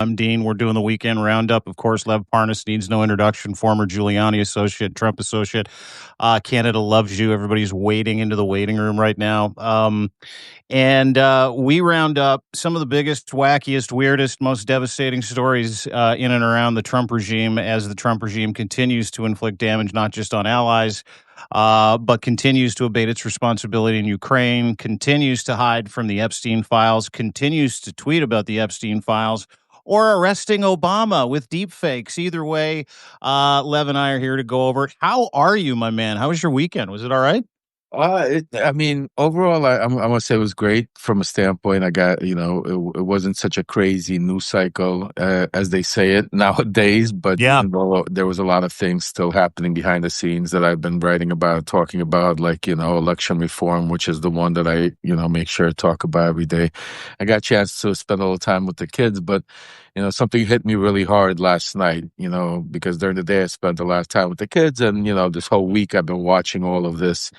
I'm Dean. We're doing the weekend roundup. Of course, Lev Parnas needs no introduction. Former Giuliani associate, Trump associate. Canada loves you. Everybody's wading into the waiting room right now. And we round up some of the biggest, wackiest, weirdest, most devastating stories in and around the Trump regime as the Trump regime continues to inflict damage not just on allies, but continues to abate its responsibility in Ukraine, continues to hide from the Epstein files, continues to tweet about the Epstein files, or arresting Obama with deep fakes. Either way, Lev and I are here to go over it. How are you, my man? How was your weekend? Was it all right? I mean, overall, I'm gonna say it was great from a standpoint. I got, it wasn't such a crazy news cycle as they say it nowadays, but Yeah. there was a lot of things still happening behind the scenes that I've been writing about, talking about, like, election reform, which is the one that I, make sure to talk about every day. I got a chance to spend a little time with the kids, but something hit me really hard last night, because during the day I spent a lot of time with the kids, and this whole week I've been watching all of this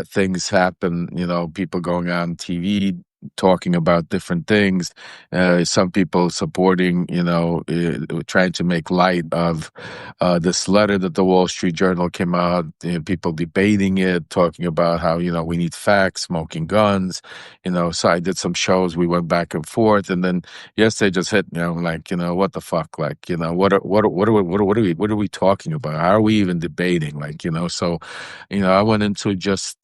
things happen, people going on TV talking about different things, some people supporting, trying to make light of this letter that the Wall Street Journal came out, people debating it, talking about how, we need facts, smoking guns, so I did some shows, we went back and forth, and then yesterday just hit, like, what the fuck, like, what are we talking about? How are we even debating? Like, so, I went into just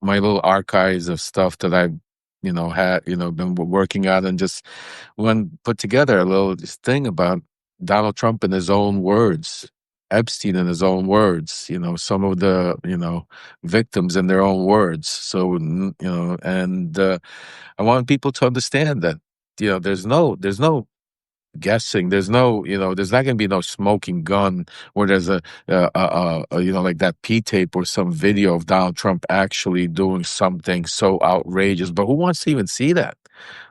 my little archives of stuff that I've, had, been working on, and just put together a little this thing about Donald Trump in his own words, Epstein in his own words, some of the, victims in their own words. So, and I want people to understand that, there's no guessing. There's no, there's not going to be no smoking gun where there's like that P tape or some video of Donald Trump actually doing something so outrageous. But who wants to even see that?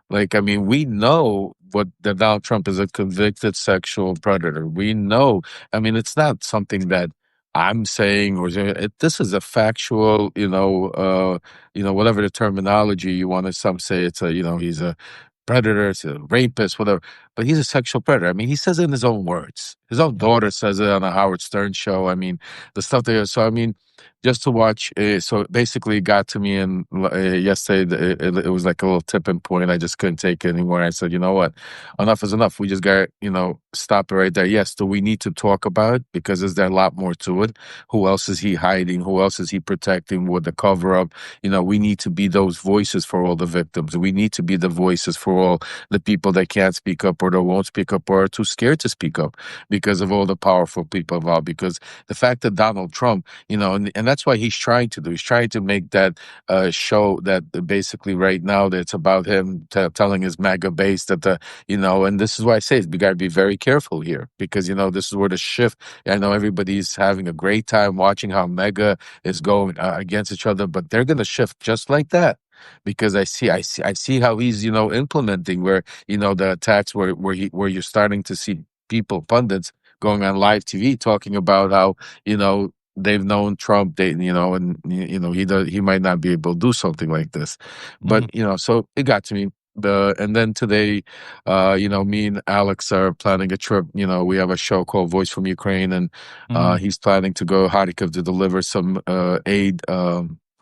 Like, I mean, we know that Donald Trump is a convicted sexual predator. We know. I mean, it's not something that I'm saying, or this is a factual, whatever the terminology you want to. Some say it's a, he's a predator, it's a rapist, whatever. But he's a sexual predator. I mean, he says it in his own words. His own daughter says it on a Howard Stern show. I mean, the stuff there. So, I mean, just to watch. So basically, it got to me, and yesterday it was like a little tipping point. I just couldn't take it anymore. I said, you know what, enough is enough. We just got stop it right there. Yes, do we need to talk about it, because is there a lot more to it? Who else is he hiding? Who else is he protecting with the cover up? We need to be those voices for all the victims. We need to be the voices for all the people that can't speak up, or that won't speak up, or are too scared to speak up because of all the powerful people involved. Because the fact that Donald Trump, and that's why he's trying to do. He's trying to make that show that basically right now that it's about him telling his MAGA base that and this is why I say we got to be very careful here, because this is where the shift. I know everybody's having a great time watching how MAGA is going against each other, but they're going to shift just like that. Because I see how he's implementing where the attacks where you're starting to see people, pundits, going on live TV talking about how they've known Trump, and he might not be able to do something like this, but Mhm. so it got to me. And then today, me and Alex are planning a trip. We have a show called Voice from Ukraine, and Mhm. he's planning to go Kharkiv to deliver some aid.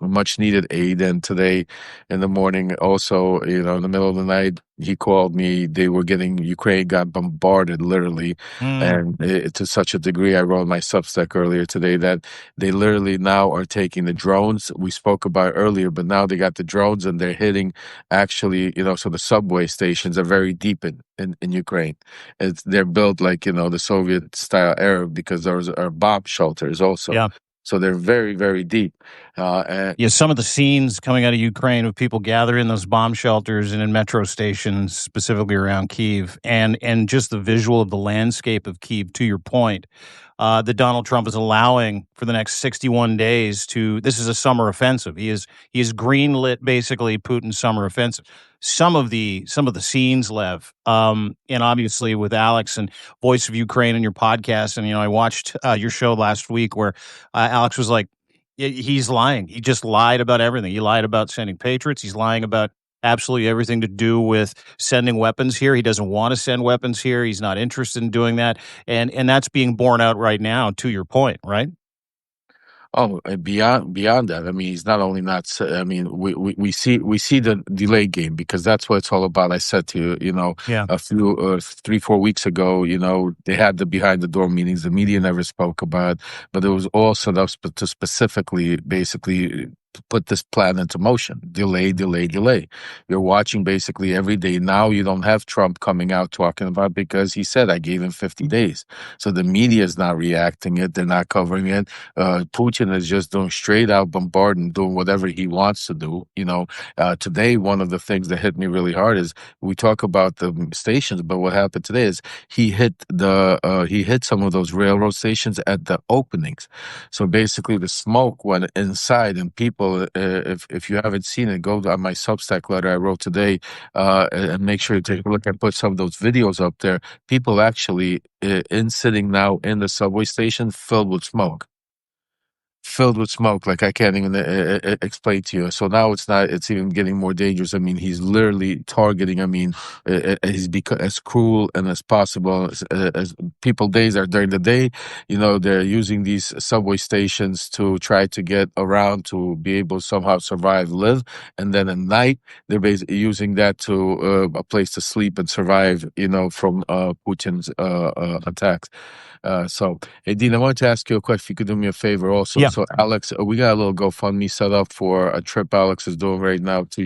Much needed aid. And today in the morning, also, in the middle of the night, he called me. Ukraine got bombarded, literally, Mm. and to such a degree. I wrote in my Substack earlier today that they literally now are taking the drones we spoke about earlier, but now they got the drones and they're hitting, actually, so the subway stations are very deep in Ukraine. They're built like, the Soviet style era, because those are bomb shelters also. Yeah. So they're very, very deep. And Yeah, some of the scenes coming out of Ukraine of people gathering in those bomb shelters and in metro stations, specifically around Kyiv, and just the visual of the landscape of Kyiv. To your point, that Donald Trump is allowing for the next 61 days to. This is a summer offensive. He is greenlit basically Putin's summer offensive. Some of the scenes, Lev, and obviously with Alex and Voice of Ukraine and your podcast, and I watched your show last week where Alex was like. He's lying. He just lied about everything. He lied about sending patriots. He's lying about absolutely everything to do with sending weapons here. He doesn't want to send weapons here. He's not interested in doing that, and that's being borne out right now. To your point, right? Oh, beyond that, I mean, he's not only not. I mean, we see the delay game because that's what it's all about. I said to you, Yeah. a few 3-4 weeks ago, they had the behind the door meetings. The media never spoke about, but it was all set up to specifically, basically. Put this plan into motion. Delay, delay, delay. You're watching basically every day. Now you don't have Trump coming out talking about because he said I gave him 50 days. So the media is not reacting it. They're not covering it. Putin is just doing straight out bombarding, doing whatever he wants to do. Today, one of the things that hit me really hard is we talk about the stations, but what happened today is he hit some of those railroad stations at the openings. So basically, the smoke went inside, and people, if you haven't seen it, go on my Substack letter I wrote today, and make sure you take a look. I put some of those videos up there. People actually in sitting now in the subway station filled with smoke, like I can't even explain to you. So now it's even getting more dangerous. I mean, he's literally targeting. I mean, he's become as cruel and as possible as people days are during the day. They're using these subway stations to try to get around to be able to somehow survive, live, and then at night they're basically using that to a place to sleep and survive. From Putin's attacks. Hey, Dean, I wanted to ask you a question. If you could do me a favor also. Yeah. So, Alex, we got a little GoFundMe set up for a trip Alex is doing right now to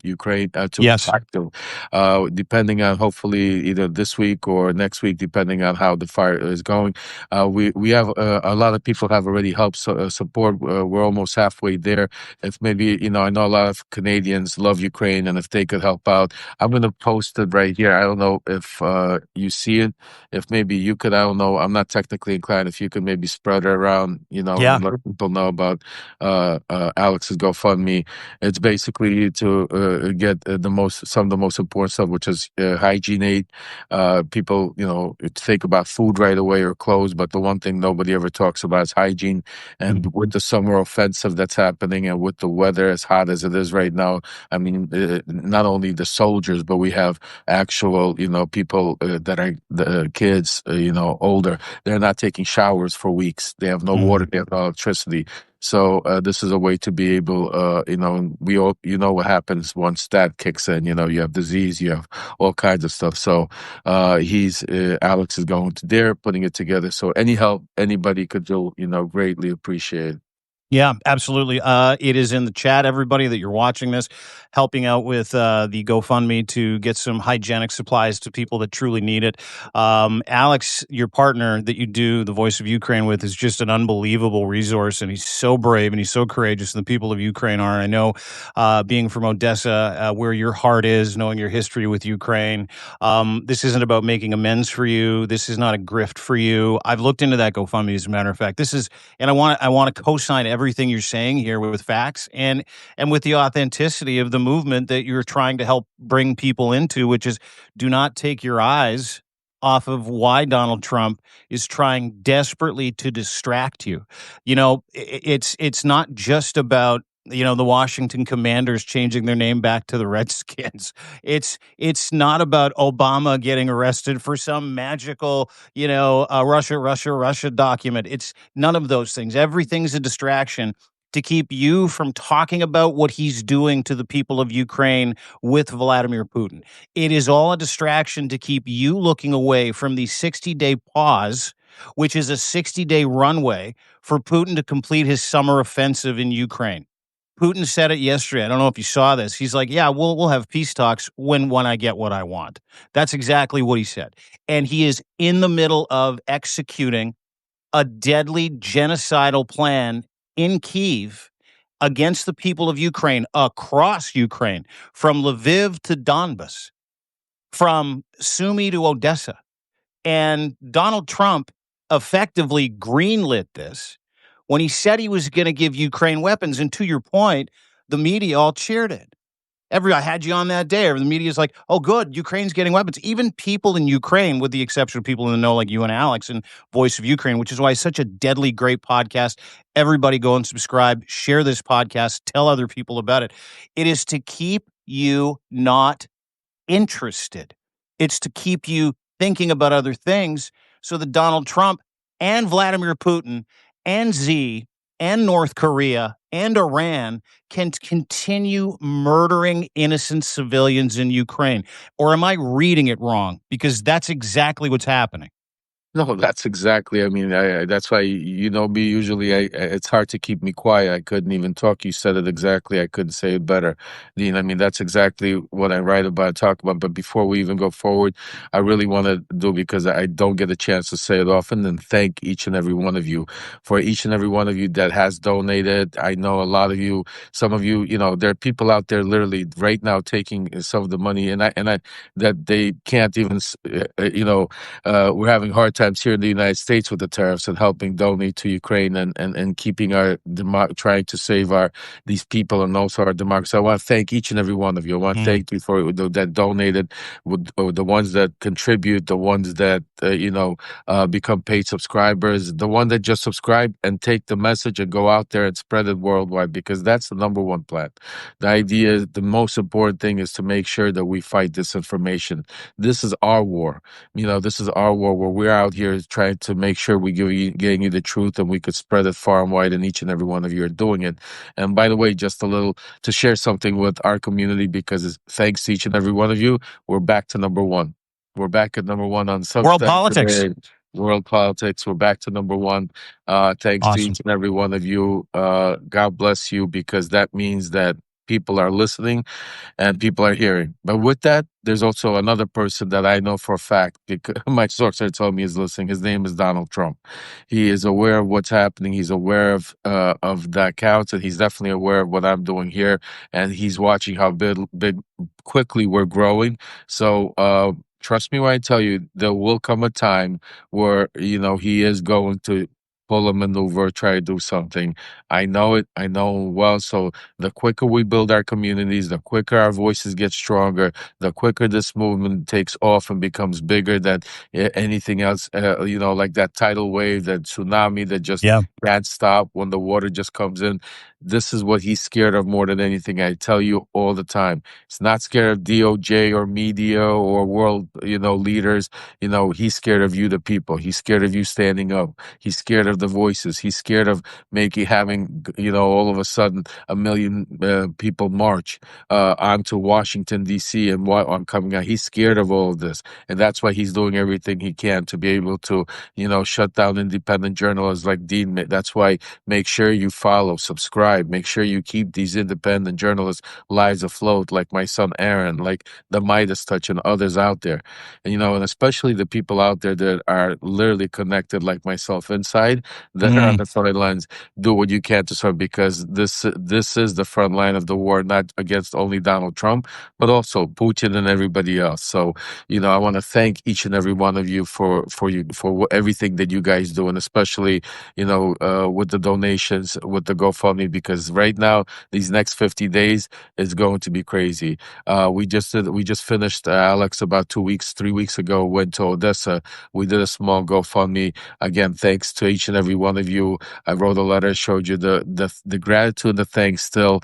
Ukraine, to Yes. Kharkiv, depending on hopefully either this week or next week, depending on how the fire is going. We have a lot of people have already helped support. We're almost halfway there. If maybe, I know a lot of Canadians love Ukraine, and if they could help out, I'm going to post it right here. I don't know if you see it. If maybe you could, I don't know, I'm not technically inclined. If you could maybe spread it around, Yeah. and let people know about Alex's GoFundMe. It's basically to get some of the most important stuff, which is hygiene aid. People, think about food right away or clothes, but the one thing nobody ever talks about is hygiene. And Mhm. with the summer offensive that's happening, and with the weather as hot as it is right now, I mean, not only the soldiers, but we have actual, people that are the kids, older. They're not taking showers for weeks. They have no water. Mhm. They have no electricity. So this is a way to be able, we all, what happens once that kicks in. You have disease, you have all kinds of stuff. So Alex is going to there, putting it together. So any help anybody could do, greatly appreciate. Yeah, absolutely. It is in the chat, everybody, that you're watching this, helping out with the GoFundMe to get some hygienic supplies to people that truly need it. Alex, your partner that you do the Voice of Ukraine with, is just an unbelievable resource, and he's so brave and he's so courageous. And the people of Ukraine are. I know, being from Odessa, where your heart is, knowing your history with Ukraine, this isn't about making amends for you. This is not a grift for you. I've looked into that GoFundMe, as a matter of fact. And I want to co-sign everything you're saying here with facts and with the authenticity of the movement that you're trying to help bring people into, which is, do not take your eyes off of why Donald Trump is trying desperately to distract you. It's not just about, the Washington Commanders changing their name back to the Redskins. It's not about Obama getting arrested for some magical, Russia document. It's none of those things. Everything's a distraction to keep you from talking about what he's doing to the people of Ukraine with Vladimir Putin. It is all a distraction to keep you looking away from the 60-day pause, which is a 60-day runway for Putin to complete his summer offensive in Ukraine. Putin said it yesterday. I don't know if you saw this. He's like, "Yeah, we'll have peace talks when I get what I want." That's exactly what he said. And he is in the middle of executing a deadly genocidal plan in Kyiv against the people of Ukraine, across Ukraine, from Lviv to Donbas, from Sumy to Odessa. And Donald Trump effectively greenlit this when he said he was going to give Ukraine weapons. And to your point, the media all cheered it. I had you on that day. The media's like, "Oh, good, Ukraine's getting weapons." Even people in Ukraine, with the exception of people in the know like you and Alex and Voice of Ukraine, which is why it's such a deadly great podcast. Everybody go and subscribe, share this podcast, tell other people about it. It is to keep you not interested. It's to keep you thinking about other things so that Donald Trump and Vladimir Putin and Z and North Korea and Iran can continue murdering innocent civilians in Ukraine. Or am I reading it wrong? Because that's exactly what's happening. No, that's exactly. I mean, that's why you know me. Usually, it's hard to keep me quiet. I couldn't even talk. You said it exactly. I couldn't say it better, Dean. I mean, that's exactly what I write about, talk about. But before we even go forward, I really want to do because I don't get a chance to say it often. And thank each and every one of you for each and every one of you that has donated. I know a lot of you. Some of you, you know, there are people out there literally right now taking some of the money, and I that they can't even, you know. We're having hard times here in the United States with the tariffs and helping donate to Ukraine and keeping our trying to save our these people and also our democracy. I want to thank each and every one of you. I want to thank you for that donated, with the ones that contribute, the ones that become paid subscribers, the one that just subscribe and take the message and go out there and spread it worldwide, because that's the number one plan. The idea, the most important thing is to make sure that we fight disinformation. This is our war. You know, this is our war where we're out here trying to make sure we getting you the truth, and we could spread it far and wide, and each and every one of you are doing it. And by the way, just a little to share something with our community, because thanks to each and every one of you, we're back to number one. We're back at number one on World Substack politics. today. World politics. We're back to number one. Thanks to Awesome. each and every one of you. God bless you, because that means that people are listening and people are hearing. But with that, there's also another person that I know for a fact, because my source told me is listening. His name is Donald Trump. He is aware of what's happening. He's aware of the accounts, and he's definitely aware of what I'm doing here. And he's watching how big quickly we're growing. So trust me when I tell you, there will come a time where he is going to pull a maneuver, try to do something. I know it. I know well. So the quicker we build our communities, the quicker our voices get stronger, the quicker this movement takes off and becomes bigger than anything else, like that tidal wave, that tsunami that just Yeah. can't stop when the water just comes in. This is what he's scared of more than anything. I tell you all the time. He's not scared of DOJ or media or world, leaders. He's scared of you, the people. He's scared of you standing up. He's scared of the voices. He's scared of having, all of a sudden 1 million people march onto Washington, D.C. and what I'm coming out. He's scared of all of this. And that's why he's doing everything he can to be able to, shut down independent journalists like Dean. That's why make sure you follow, subscribe, make sure you keep these independent journalists' lives afloat, like my son Aaron, like the Midas Touch and others out there. And especially the people out there that are literally connected like myself inside, that are on the front lines. Do what you can to serve, because this is the front line of the war, not against only Donald Trump, but also Putin and everybody else. So, I want to thank each and every one of you for everything that you guys do, and especially, with the donations, with the GoFundMe, because right now these next 50 days is going to be crazy. We just finished, Alex, about 3 weeks ago, went to Odessa. We did a small GoFundMe. Again, thanks to each and every one of you. I wrote a letter, showed you the gratitude, the thanks still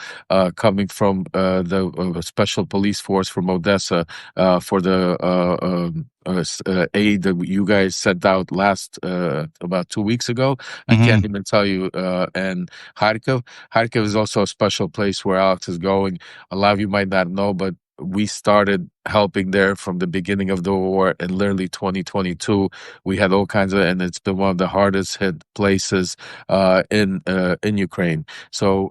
coming from the special police force from Odessa for the aid that you guys sent out last about 2 weeks ago. I can't even tell you. And Kharkiv is also a special place where Alex is going. A lot of you might not know, but we started helping there from the beginning of the war in literally 2022. We had all kinds of, and it's been one of the hardest hit places in Ukraine. So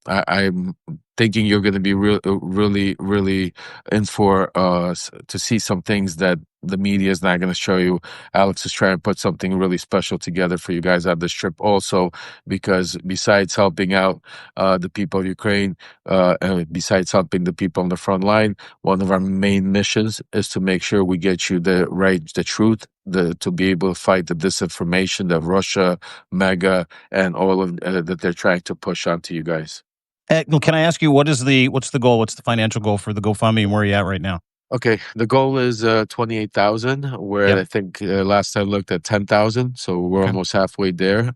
I'm thinking you're going to be really, really in for to see some things that the media is not going to show you. Alex is trying to put something really special together for you guys on this trip also, because besides helping out the people of Ukraine, and besides helping the people on the front line, one of our main missions is to make sure we get you the truth, to be able to fight the disinformation that Russia, MAGA, and all of that they're trying to push onto you guys. Can I ask you, what's the goal? What's the financial goal for the GoFundMe, and where are you at right now? Okay, the goal is 28,000. Where Yep. I think last time I looked at 10,000, so we're Okay. almost halfway there.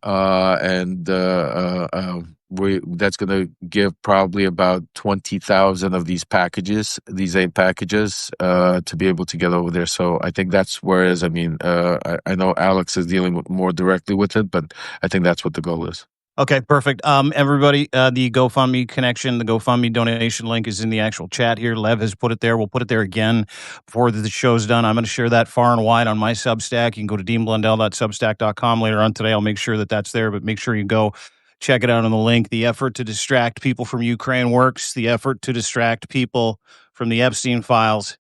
that's going to give probably about 20,000 of these packages, these aid packages, to be able to get over there. So I think that's where it is. I mean, I know Alex is dealing with more directly with it, but I think that's what the goal is. Okay, perfect. Everybody, the GoFundMe connection, the GoFundMe donation link is in the actual chat here. Lev has put it there. We'll put it there again before the show's done. I'm going to share that far and wide on my Substack. You can go to deanblundell.substack.com later on today. I'll make sure that that's there, but make sure you go check it out on the link. The effort to distract people from Ukraine works. The effort to distract people from the Epstein files,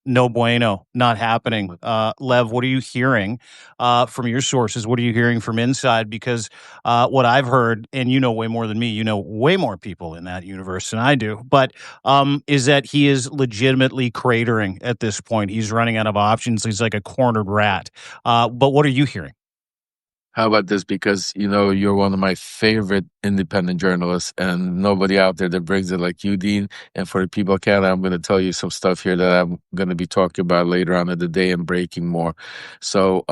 no bueno, not happening. Lev, what are you hearing from your sources? What are you hearing from inside? Because what I've heard, and you know way more than me, you know way more people in that universe than I do, but is that he is legitimately cratering at this point. He's running out of options. He's like a cornered rat. But what are you hearing? How about this? Because you're one of my favorite independent journalists, and nobody out there that brings it like you, Dean. And for the people of Canada, I'm going to tell you some stuff here that I'm going to be talking about later on in the day and breaking more. So,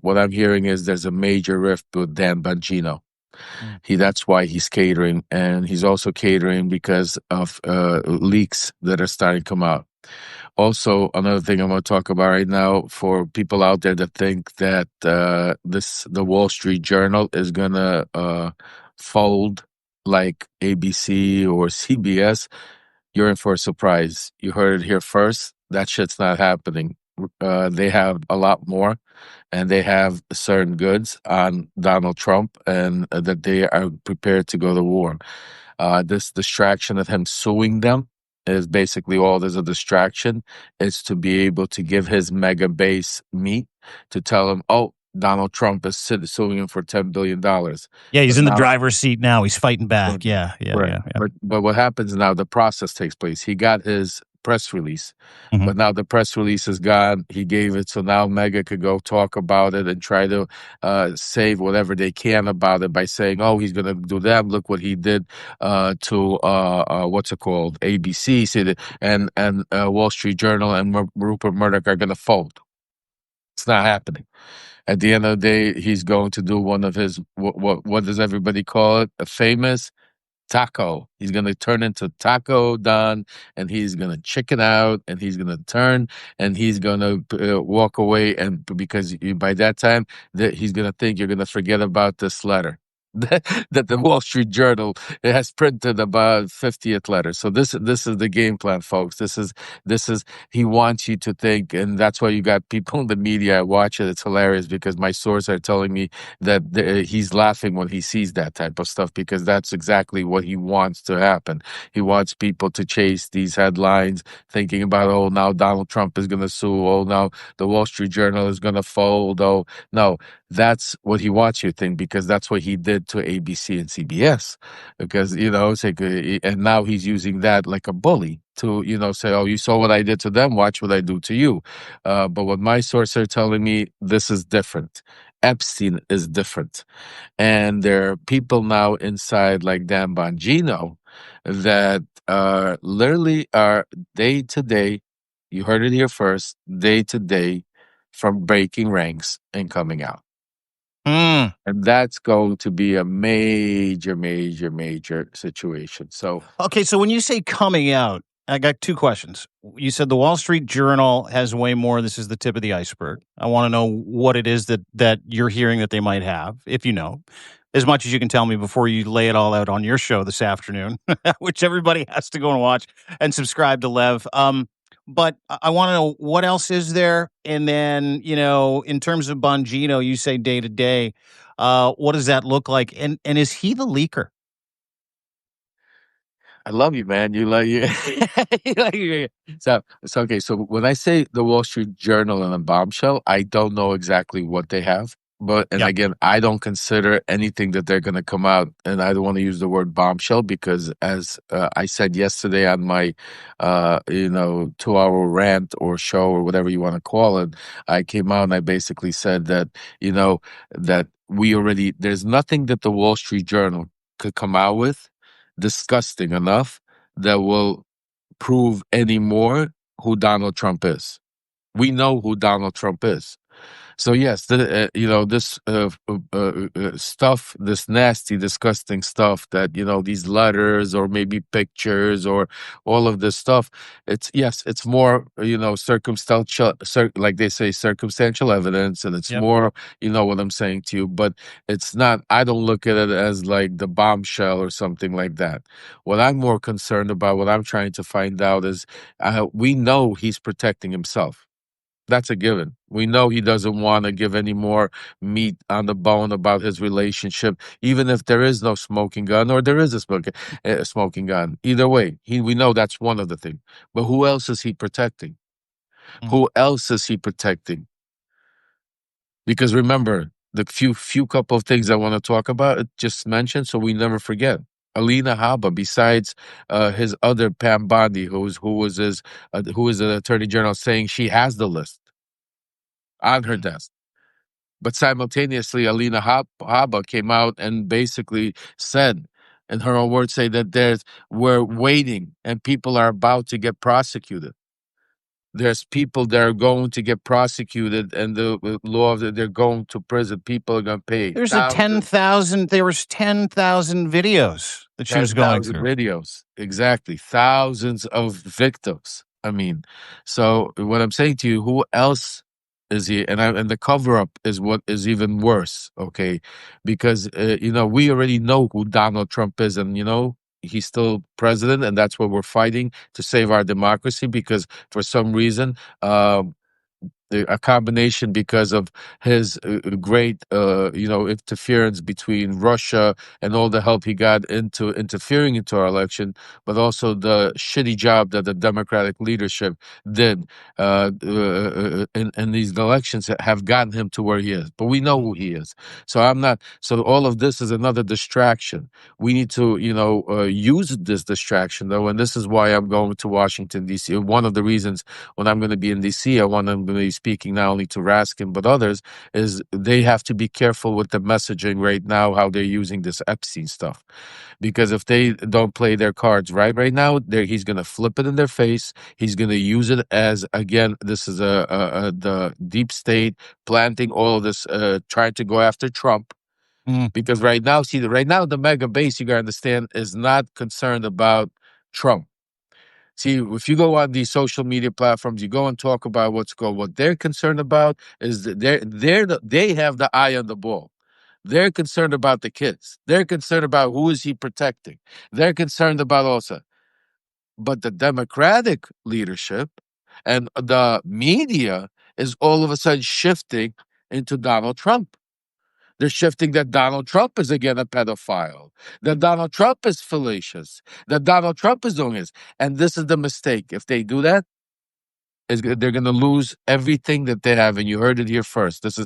what I'm hearing is there's a major rift with Dan Bongino. Mm. That's why he's catering, and he's also catering because of leaks that are starting to come out. Also, another thing I'm going to talk about right now for people out there that think that the Wall Street Journal is going to fold like ABC or CBS, you're in for a surprise. You heard it here first. That shit's not happening. They have a lot more, and they have certain goods on Donald Trump, and that they are prepared to go to war. This distraction of him suing them is basically all there's a distraction is to be able to give his mega base meat to tell him, oh, Donald Trump is suing him for $10 billion. Yeah, he's But in the now, driver's seat now. He's fighting but, back. Yeah, yeah, right. yeah, yeah. But what happens now? The process takes place. He got his press release, Mhm. but now the press release is gone. He gave it, so now Mega could go talk about it and try to save whatever they can about it by saying, "Oh, he's going to do that. Look what he did to what's it called, ABC, see that, and Wall Street Journal and Rupert Murdoch are going to fold." It's not happening. At the end of the day, he's going to do one of his what does everybody call it? A famous Taco. He's gonna turn into Taco Don, and he's gonna chicken out, and he's gonna turn, and he's gonna walk away, and because by that time that he's gonna think you're gonna forget about this letter. That the Wall Street Journal has printed about 50th letter. So this is the game plan, folks. This is he wants you to think, and that's why you got people in the media. I watch it; it's hilarious because my sources are telling me that he's laughing when he sees that type of stuff because that's exactly what he wants to happen. He wants people to chase these headlines, thinking about, oh, now Donald Trump is going to sue. Oh, now the Wall Street Journal is going to fold. Oh, no, that's what he wants you to think because that's what he did to ABC and CBS. Because, it's like, and now he's using that like a bully to, say, oh, you saw what I did to them, watch what I do to you. But what my sources are telling me, this is different. Epstein is different. And there are people now inside like Dan Bongino that literally are day to day, you heard it here first, day to day from breaking ranks and coming out. Mm. And that's going to be a major, major, major situation. So Okay, so when you say coming out, I got two questions. You said the Wall Street Journal has way more. This is the tip of the iceberg. I want to know what it is that you're hearing that they might have, if you know, as much as you can tell me before you lay it all out on your show this afternoon, which everybody has to go and watch and subscribe to Lev. But I want to know what else is there, and then in terms of Bongino, you say day to day. What does that look like, and is he the leaker? I love you, man. You like you. You so okay. So when I say the Wall Street Journal and a bombshell, I don't know exactly what they have. But and Yeah. again, I don't consider anything that they're going to come out, and I don't want to use the word bombshell because, as I said yesterday on my, 2-hour rant or show or whatever you want to call it, I came out and I basically said that that we already there's nothing that the Wall Street Journal could come out with disgusting enough that will prove any more who Donald Trump is. We know who Donald Trump is. So yes, this stuff, this nasty, disgusting stuff that these letters or maybe pictures or all of this stuff. It's yes, it's more circumstantial, like they say, circumstantial evidence, and it's Yep. more what I'm saying to you. But it's not. I don't look at it as like the bombshell or something like that. What I'm more concerned about, what I'm trying to find out is, we know he's protecting himself. That's a given. We know he doesn't want to give any more meat on the bone about his relationship, even if there is no smoking gun or there is a smoking gun. Either way, we know that's one of the things. But who else is he protecting? Mm. Who else is he protecting? Because remember, the few couple of things I want to talk about, just mentioned, so we never forget. Alina Haba, besides his other Pam Bondi, who is the attorney general, saying she has the list on her Mm. desk. But simultaneously, Alina Haba came out and basically said, in her own words, say that we're waiting and people are about to get prosecuted. There's people that are going to get prosecuted, and the law that they're going to prison. People are going to pay There's a thousands. 10,000 there was 10,000 videos that she was going 10,000 through. videos. Exactly. Thousands of victims. I mean, so what I'm saying to you, who else is he? And the cover up is what is even worse, okay? Because, we already know who Donald Trump is, and, he's still president, and that's what we're fighting to save our democracy because for some reason, a combination because of his great interference between Russia and all the help he got into interfering into our election, but also the shitty job that the Democratic leadership did in these elections have gotten him to where he is. But we know Mhm. who he is. So I'm not. So all of this is another distraction. We need to use this distraction though, and this is why I'm going to Washington D.C. One of the reasons when I'm going to be in DC, I want to be speaking not only to Raskin but others, is they have to be careful with the messaging right now, how they're using this Epstein stuff. Because if they don't play their cards right now, he's going to flip it in their face. He's going to use it as, again, this is the deep state planting all of this, trying to go after Trump. Mm. Because right now, the mega base, you got to understand, is not concerned about Trump. See, if you go on these social media platforms, you go and talk about what they're concerned about is that they have the eye on the ball. They're concerned about the kids. They're concerned about who is he protecting. They're concerned about also. But the Democratic leadership and the media is all of a sudden shifting into Donald Trump. They're shifting that Donald Trump is again a pedophile, that Donald Trump is fallacious, that Donald Trump is doing this. And this is the mistake. If they do that, they're going to lose everything that they have. And you heard it here first. This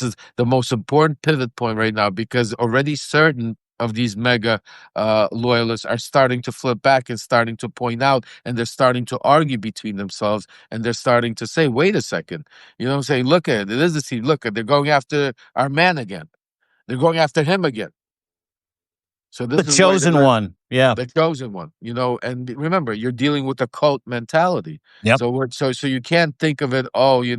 is the most important pivot point right now because already certain of these mega loyalists are starting to flip back and starting to point out, and they're starting to argue between themselves, and they're starting to say, "Wait a second, you know what I'm saying? Look at it. It is the scene. Look at they're going after our man again." They're going after him again. So The this is chosen where one. Yeah. the chosen one, and remember, you're dealing with a cult mentality. Yep. So you can't think of it, oh, you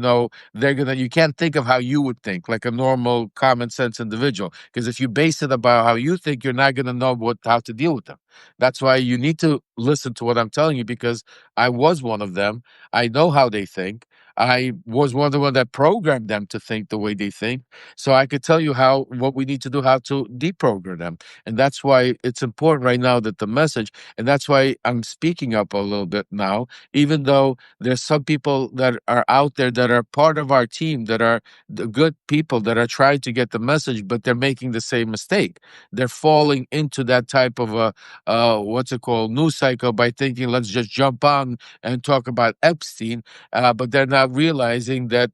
can't think of how you would think, like a normal common sense individual. Because if you base it about how you think, you're not gonna know how to deal with them. That's why you need to listen to what I'm telling you, because I was one of them. I know how they think. I was one of the one that programmed them to think the way they think. So I could tell you what we need to do, how to deprogram them. And that's why it's important right now that the message, and that's why I'm speaking up a little bit now, even though there's some people that are out there that are part of our team, that are the good people that are trying to get the message, but they're making the same mistake. They're falling into that type of a, what's it called, news cycle by thinking, let's just jump on and talk about Epstein. But they're not realizing that,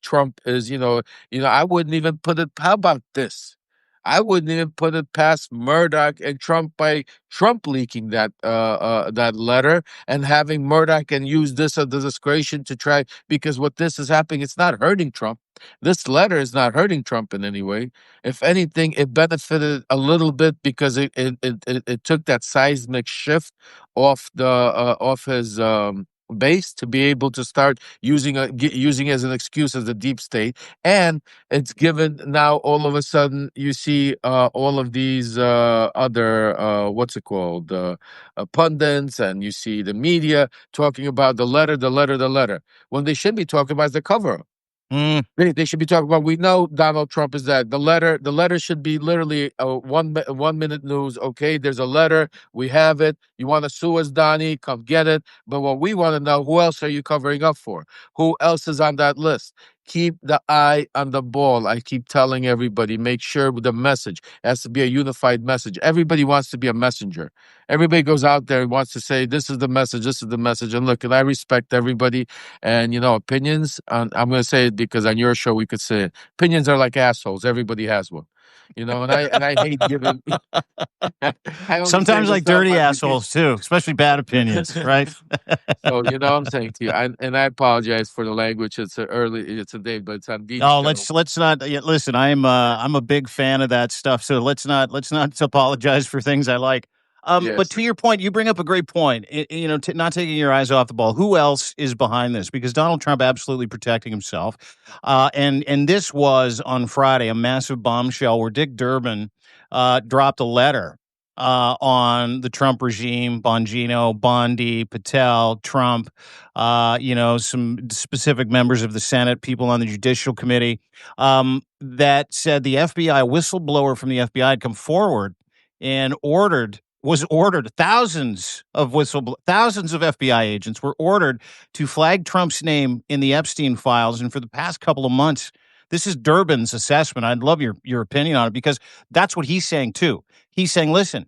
Trump is, I wouldn't even put it, how about this? I wouldn't even put it past Murdoch and Trump by Trump leaking that letter and having Murdoch and use this as the discretion to try, because what this is happening, it's not hurting Trump. This letter is not hurting Trump in any way. If anything, it benefited a little bit because it took that seismic shift off his base to be able to start using as an excuse as the deep state. And it's given now all of a sudden you see all of these other what's it called pundits, and you see the media talking about the letter when they should be talking about the cover. Mm. They should be talking about. We know Donald Trump is that. The letter should be literally 1 minute news. Okay, there's a letter. We have it. You want to sue us, Donnie? Come get it. But what we want to know, who else are you covering up for? Who else is on that list? Keep the eye on the ball. I keep telling everybody, make sure the message has to be a unified message. Everybody wants to be a messenger. Everybody goes out there and wants to say, this is the message, this is the message. And look, and I respect everybody. And, opinions, I'm going to say it because on your show, we could say it. Opinions are like assholes. Everybody has one. And I hate giving. I only say Sometimes this like up dirty on the assholes too, especially bad opinions, right? So I'm saying to you, and I apologize for the language. It's a day, but it's on Beach Oh, Show. let's not listen. I'm a big fan of that stuff. So let's not apologize for things I like. But Yes. to your point, you bring up a great point. Not taking your eyes off the ball. Who else is behind this? Because Donald Trump absolutely protecting himself. And this was on Friday a massive bombshell where Dick Durbin dropped a letter on the Trump regime, Bongino, Bondi, Patel, Trump, some specific members of the Senate, people on the Judicial Committee, that said the FBI whistleblower from the FBI had come forward and was ordered thousands of FBI agents were ordered to flag Trump's name in the Epstein files. And for the past couple of months, this is Durbin's assessment. I'd love your opinion on it because that's what he's saying too. He's saying, listen,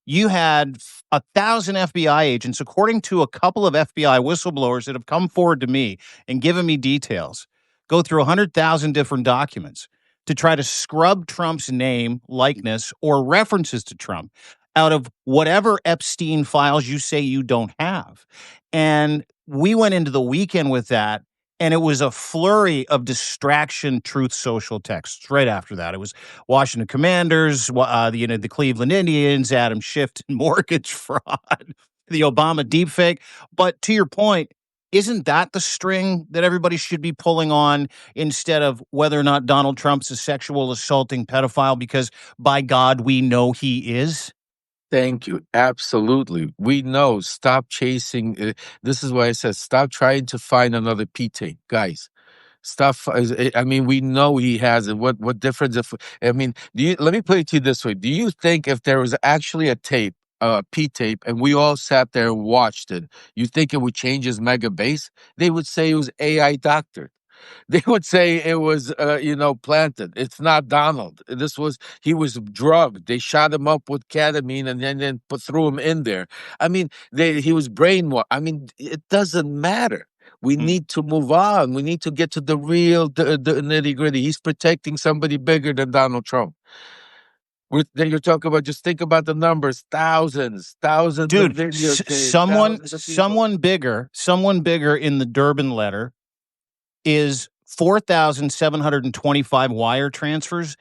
you had 1,000 FBI agents, according to a couple of FBI whistleblowers that have come forward to me and given me details, go through 100,000 different documents to try to scrub Trump's name, likeness, or references to Trump out of whatever Epstein files you say you don't have. And we went into the weekend with that, and it was a flurry of distraction Truth Social texts right after that. It was Washington Commanders, the Cleveland Indians, Adam Schiff, and mortgage fraud, the Obama deepfake. But to your point, isn't that the string that everybody should be pulling on instead of whether or not Donald Trump's a sexual assaulting pedophile? Because by God, we know he is. Thank you. Absolutely. We know. Stop chasing. This is why I said stop trying to find another P-tape, guys. Stuff. I mean, we know he has it. What difference? If I mean, let me put it to you this way: do you think if there was actually a tape, P-tape, and we all sat there and watched it, you think it would change his mega base? They would say it was AI doctored. They would say it was, planted. It's not Donald. He was drugged. They shot him up with ketamine and then threw him in there. I mean, he was brainwashed. I mean, it doesn't matter. We Mm. need to move on. We need to get to the real, the nitty gritty. He's protecting somebody bigger than Donald Trump. Then you're talking about, just think about the numbers, thousands of Dude, videotapes, thousands of people. someone bigger in the Durbin letter is 4,725 wire transfers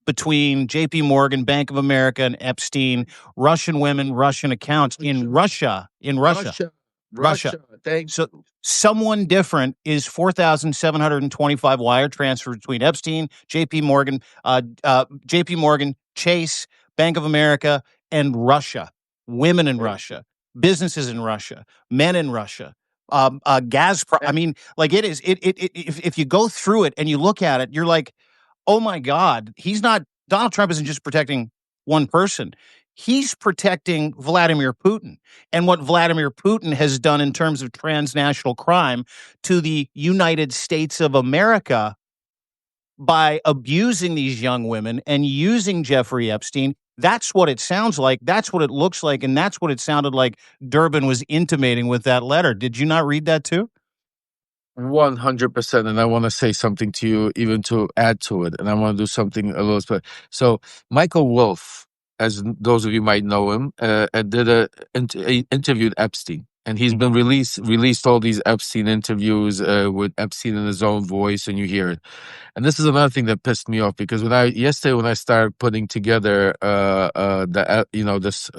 between JP Morgan, Bank of America, and Epstein, Russian women, Russian accounts in Russia. Russia, Russia. Russia. Thank So you. someone different is 4,725 wire transfers between Epstein, JP Morgan, Chase, Bank of America, and Russia. Women in Thank you. Russia, businesses in Russia, men in Russia, gas. I mean, like it is. If you go through it and you look at it, you're like, oh my God, he's not. Donald Trump isn't just protecting one person. He's protecting Vladimir Putin and what Vladimir Putin has done in terms of transnational crime to the United States of America by abusing these young women and using Jeffrey Epstein. That's what it sounds like. That's what it looks like. And that's what it sounded like Durbin was intimating with that letter. Did you not read that too? 100%. And I want to say something to you, even to add to it. And I want to do something a little bit. So, Michael Wolff, as those of you might know him, interviewed Epstein. and he's been released all these Epstein interviews with Epstein in his own voice, and you hear it. And this is another thing that pissed me off, because yesterday when I started putting together this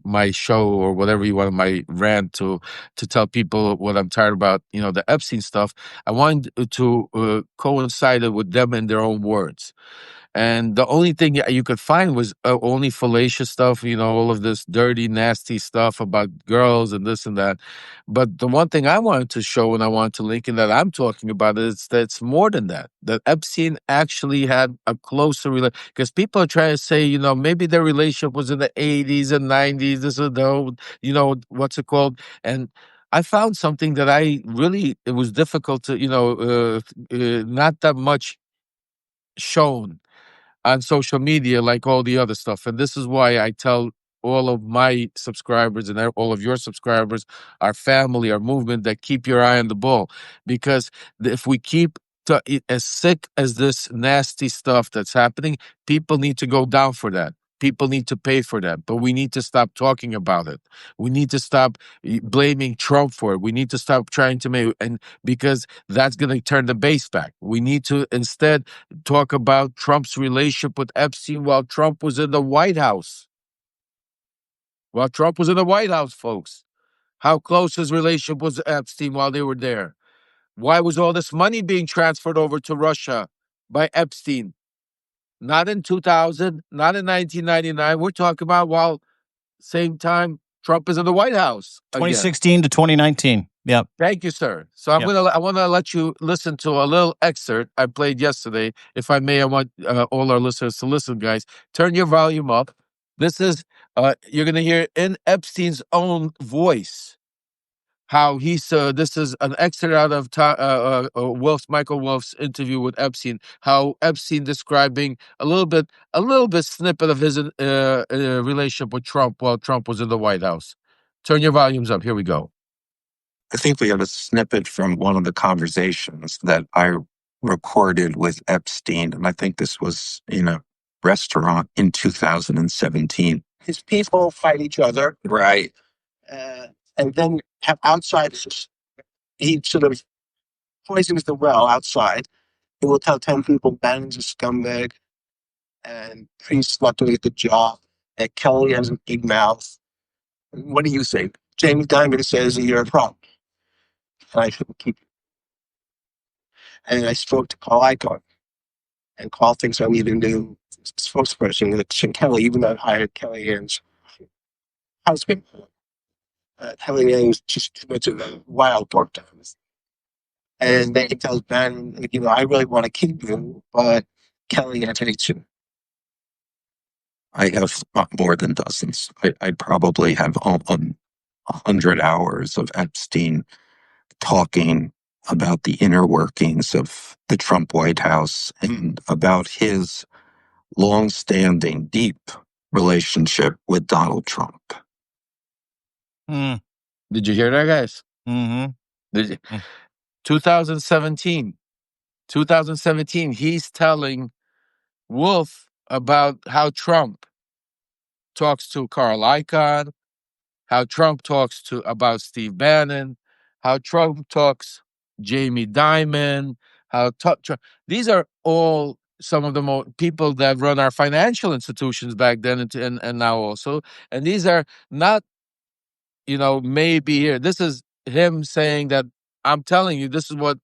my show, or whatever you want, my rant, to tell people what I'm tired about, the Epstein stuff, I wanted to coincide it with them in their own words. And the only thing you could find was only fallacious stuff, all of this dirty, nasty stuff about girls and this and that. But the one thing I wanted to show and I wanted to link in that I'm talking about is that it's more than that. That Epstein actually had a closer relationship. Because people are trying to say, maybe their relationship was in the 80s and 90s, this or that, what's it called? And I found something that it was difficult to, not that much shown on social media like all the other stuff. And this is why I tell all of my subscribers and all of your subscribers, our family, our movement, that keep your eye on the ball. Because if we keep as sick as this nasty stuff that's happening, people need to go down for that. People need to pay for that, but we need to stop talking about it. We need to stop blaming Trump for it. We need to stop trying to because that's going to turn the base back. We need to instead talk about Trump's relationship with Epstein while Trump was in the White House. While Trump was in the White House, folks. How close his relationship was to Epstein while they were there. Why was all this money being transferred over to Russia by Epstein? Not in 2000, not in 1999. We're talking about while same time Trump is in the White House again. 2016 to 2019. Yep. Thank you, sir. So I want to let you listen to a little excerpt I played yesterday. If I may, I want all our listeners to listen, guys. Turn your volume up. This is you're going to hear in Epstein's own voice how this is an excerpt out of Michael Wolff's interview with Epstein. How Epstein describing a little bit snippet of his relationship with Trump while Trump was in the White House. Turn your volumes up. Here we go. I think we have a snippet from one of the conversations that I recorded with Epstein, and I think this was in a restaurant in 2017. His people fight each other, right? And then have outsiders. He sort of poisons the well outside. He will tell 10 people Bannon's a scumbag, and Priest's not doing a good job, and Kelly has a big mouth. What do you think? Jamie Dimon says you're a problem. And I shouldn't keep it. And I spoke to Paul Icahn, and Paul thinks I need a new spokesperson. And Kelly, even though I hired Kelly Ann's husband, Kelly Ann was just too much of a wild dog to us. And then he tells Ben, I really want to keep you, but Kelly Ann hates you. I have more than dozens. I probably have 100 hours of Epstein talking about the inner workings of the Trump White House and about his long-standing, deep relationship with Donald Trump. Did you hear that, guys? Mm-hmm. Did you? 2017, he's telling Wolff about how Trump talks to Carl Icahn, how Trump talks about Steve Bannon, how Trump talks Jamie Dimon, these are all some of the people that run our financial institutions back then and now also. And these are not, maybe here. This is him saying that I'm telling you, this is what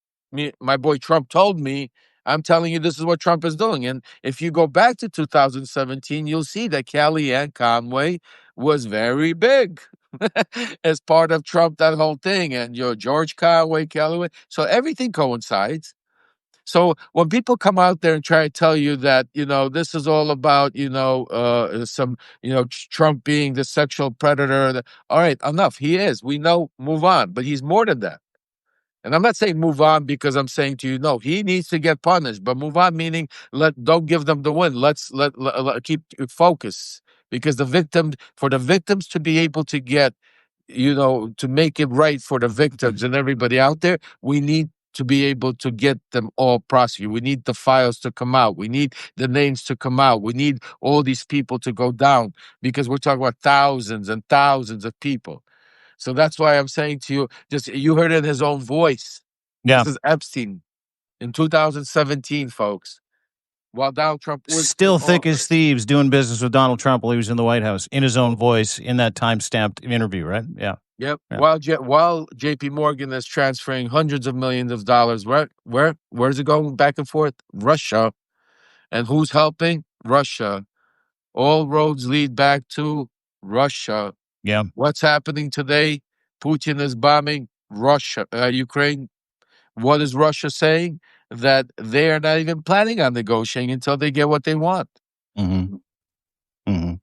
my boy Trump told me. I'm telling you, this is what Trump is doing. And if you go back to 2017, you'll see that Kellyanne Conway was very big as part of Trump, that whole thing. And George Conway, Kellyanne. So everything coincides. So when people come out there and try to tell you that, this is all about, Trump being the sexual predator. All right, enough. He is. We know, move on. But he's more than that. And I'm not saying move on because I'm saying to you, no, he needs to get punished. But move on meaning don't give them the win. Let's keep focus. Because for the victims to be able to get, to make it right for the victims and everybody out there, we need to be able to get them all prosecuted. We need the files to come out. We need the names to come out. We need all these people to go down because we're talking about thousands and thousands of people. So that's why I'm saying to you, just you heard it in his own voice. Yeah. This is Epstein in 2017, folks. While Donald Trump was Still thick as thieves doing business with Donald Trump while he was in the White House in his own voice in that time-stamped interview, right? Yeah. Yep. Yeah. While J.P. Morgan is transferring hundreds of millions of dollars, where's it going back and forth? Russia. And who's helping? Russia. All roads lead back to Russia. Yeah. What's happening today? Putin is bombing Russia, Ukraine. What is Russia saying? That they are not even planning on negotiating until they get what they want. Mm-hmm. Mm-hmm.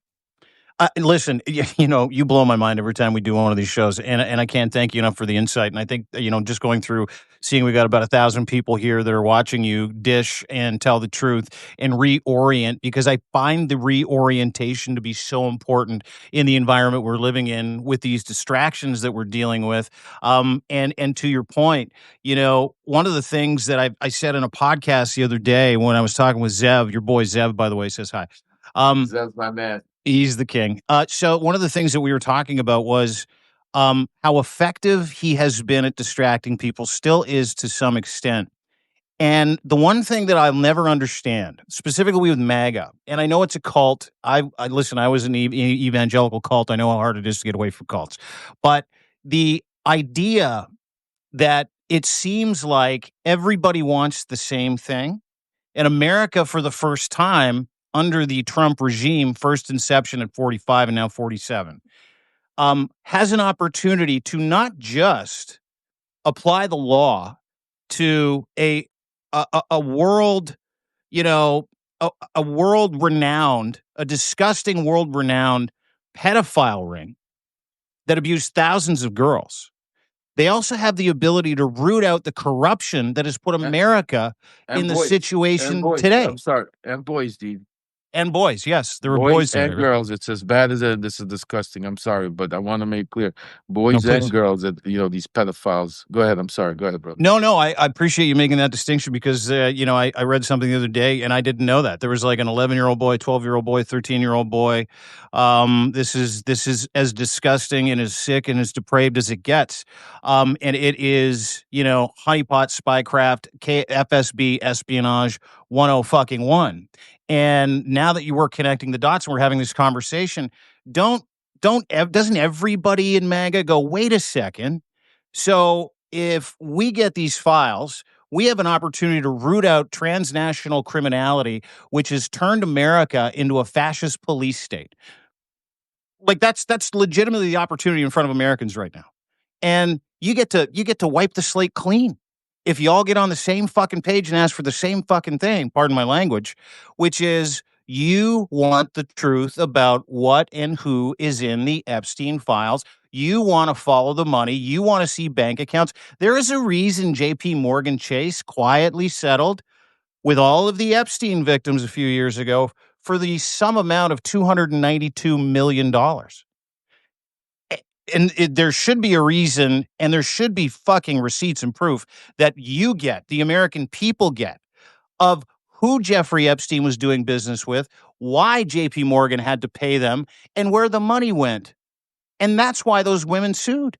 Listen, you blow my mind every time we do one of these shows, and I can't thank you enough for the insight. And I think just going through, seeing we got about 1,000 people here that are watching you dish and tell the truth and reorient, because I find the reorientation to be so important in the environment we're living in with these distractions that we're dealing with. And to your point, one of the things that I said in a podcast the other day when I was talking with Zev, your boy Zev, by the way, says hi. That's my man. He's the king. So one of the things that we were talking about was how effective he has been at distracting people, still is to some extent. And the one thing that I'll never understand, specifically with MAGA, and I know it's a cult. I listen. I was an evangelical cult. I know how hard it is to get away from cults, but the idea that it seems like everybody wants the same thing. In America, for the first time under the Trump regime, first inception at 45 and now 47, has an opportunity to not just apply the law to a world, a world renowned, a disgusting world renowned pedophile ring that abused thousands of girls. They also have the ability to root out the corruption that has put America in the situation today. I'm sorry, and boys, dude. And boys, yes, there were boys and there. girls. It's as bad as this is disgusting. I'm sorry, but I want to make clear, boys and girls that these pedophiles. Go ahead. I'm sorry. Go ahead, bro. No, I appreciate you making that distinction because I read something the other day and I didn't know that there was like an 11-year-old boy, 12-year-old boy, 13-year-old boy. This is as disgusting and as sick and as depraved as it gets. And it is honeypot, spycraft, FSB, espionage, 101. And now that you were connecting the dots and we're having this conversation, doesn't everybody in MAGA go, wait a second? So if we get these files, we have an opportunity to root out transnational criminality, which has turned America into a fascist police state. Like that's legitimately the opportunity in front of Americans right now. And you get to wipe the slate clean. If you all get on the same fucking page and ask for the same fucking thing, pardon my language, which is you want the truth about what and who is in the Epstein files. You want to follow the money. You want to see bank accounts. There is a reason J.P. Morgan Chase quietly settled with all of the Epstein victims a few years ago for the sum amount of $292 million. And there should be a reason, and there should be fucking receipts and proof that you get, the American people get, of who Jeffrey Epstein was doing business with, why J.P. Morgan had to pay them, and where the money went. And that's why those women sued,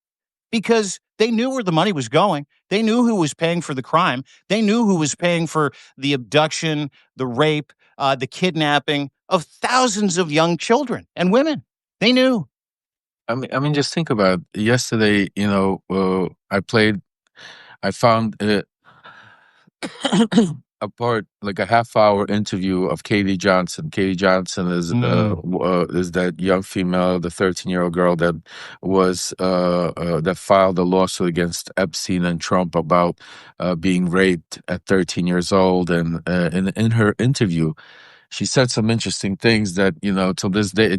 because they knew where the money was going. They knew who was paying for the crime. They knew who was paying for the abduction, the rape, the kidnapping of thousands of young children and women. They knew. I mean, just think about it. Yesterday. I found a part, like a half-hour interview of Katie Johnson. Katie Johnson is that young female, the 13-year-old girl that was that filed a lawsuit against Epstein and Trump about being raped at 13 years old. And in her interview, she said some interesting things that till this day,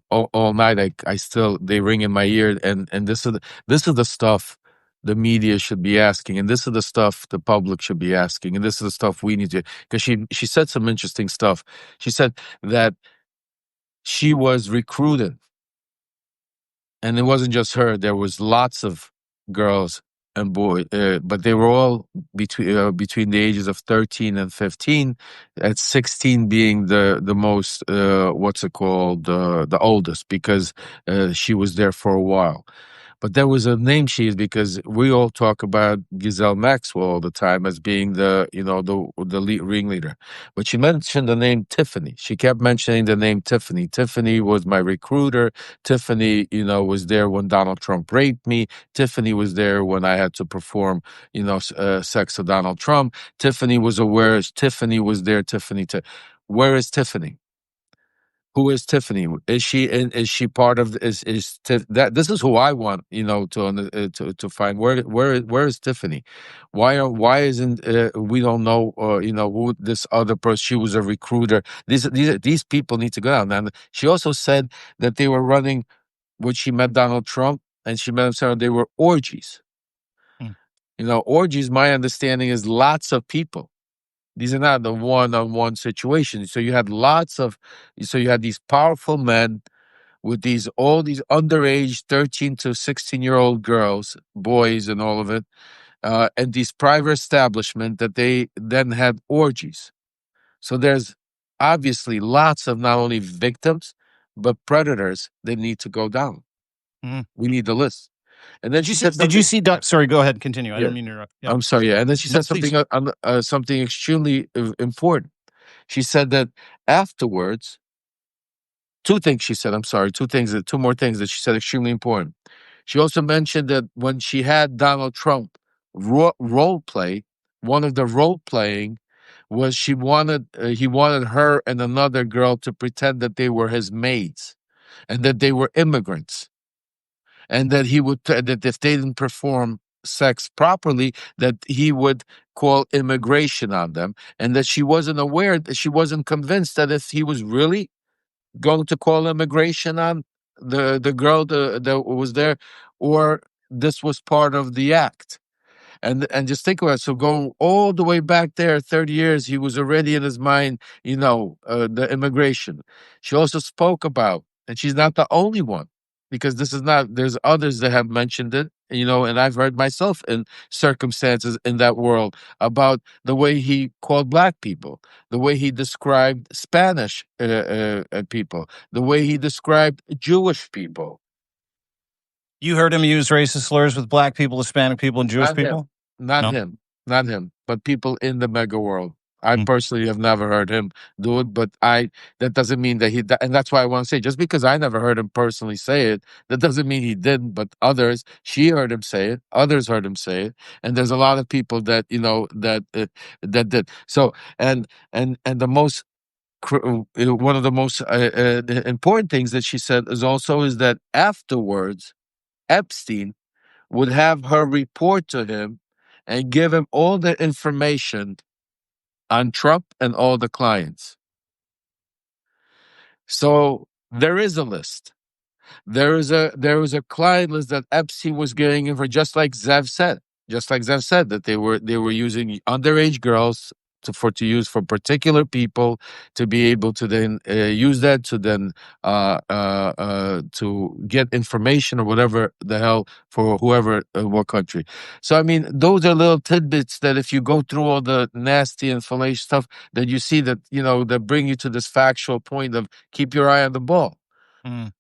all night I still, they ring in my ear. And this is the stuff the media should be asking, and this is the stuff the public should be asking, and this is the stuff we need to. Because she said some interesting stuff. She said that she was recruited, and it wasn't just her. There was lots of girls and boys, but they were all between the ages of 13 and 15. At 16 being the most the oldest, because she was there for a while. But there was a name she used because we all talk about Giselle Maxwell all the time as being the lead ringleader. But she mentioned the name Tiffany. She kept mentioning the name Tiffany. Tiffany was my recruiter. Tiffany, was there when Donald Trump raped me. Tiffany was there when I had to perform, sex with Donald Trump. Tiffany was aware. Tiffany was there. Where is Tiffany? Who is Tiffany? Is she part of that? This is who I want, to find. Where is Tiffany? Why isn't we don't know, who this other person? She was a recruiter. These people need to go down. And she also said that they were running when she met Donald Trump and she met him. Sarah, they were orgies. Hmm. Orgies. My understanding is lots of people. These are not the one-on-one situations. So you had these powerful men with all these underage 13 to 16-year-old girls, boys, and all of it, and these private establishment that they then had orgies. So there's obviously lots of not only victims, but predators that need to go down. Mhm. We need the list. And then she said, Did you see? Sorry, go ahead. Continue. I Yeah. didn't mean to interrupt. Yeah. I'm sorry. Yeah. And then she No, said please. something extremely important. She said that afterwards, two things she said, I'm sorry, two more things that she said extremely important. She also mentioned that when she had Donald Trump role play, one of the role playing was he wanted her and another girl to pretend that they were his maids and that they were immigrants, and that that if they didn't perform sex properly, that he would call immigration on them, and that she wasn't aware, that she wasn't convinced that if he was really going to call immigration on the girl that was there, or this was part of the act. And just think about it. So going all the way back there, 30 years, he was already in his mind, the immigration. She also spoke about, and she's not the only one, because there's others that have mentioned it, and I've heard myself in circumstances in that world about the way he called black people, the way he described Spanish people, the way he described Jewish people. You heard him use racist slurs with black people, Hispanic people, and Jewish Not him. people? Not No. him. Not him. But people in the mega world. I Hmm. personally have never heard him do it, but that doesn't mean that and that's why I want to say, just because I never heard him personally say it, that doesn't mean he didn't, but she heard him say it, others heard him say it, and there's a lot of people that, that did. So, and the most, one of the most important things that she said is that afterwards, Epstein would have her report to him and give him all the information on Trump and all the clients. So there is a list. There is a client list that Epstein was getting in for, just like Zev said. Just like Zev said, that they were using underage girls to use for particular people, to be able to then use that to then to get information or whatever the hell for whoever, what country. So I mean, those are little tidbits that if you go through all the nasty and fallacious stuff, that you see that that bring you to this factual point of keep your eye on the ball. Mm.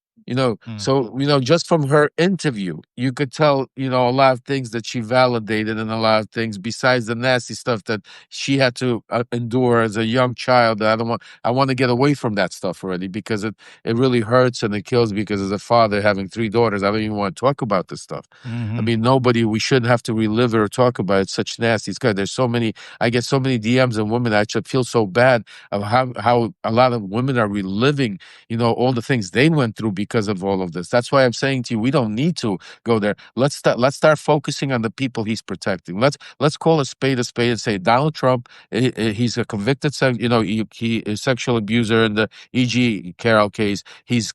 So just from her interview, you could tell a lot of things that she validated, and a lot of things besides the nasty stuff that she had to endure as a young child. That I want to get away from that stuff already, because it really hurts and it kills. Because as a father having 3 daughters, I don't even want to talk about this stuff. Mm-hmm. I mean, we shouldn't have to relive it or talk about it. Such nasty stuff. There's so many. I get so many DMs and women. I just feel so bad of how a lot of women are reliving all the things they went through because of all of this. That's why I'm saying to you, we don't need to go there. Let's start focusing on the people he's protecting. Let's call a spade and say Donald Trump, he's a convicted, he is sexual abuser in the E.G. Carroll case. He's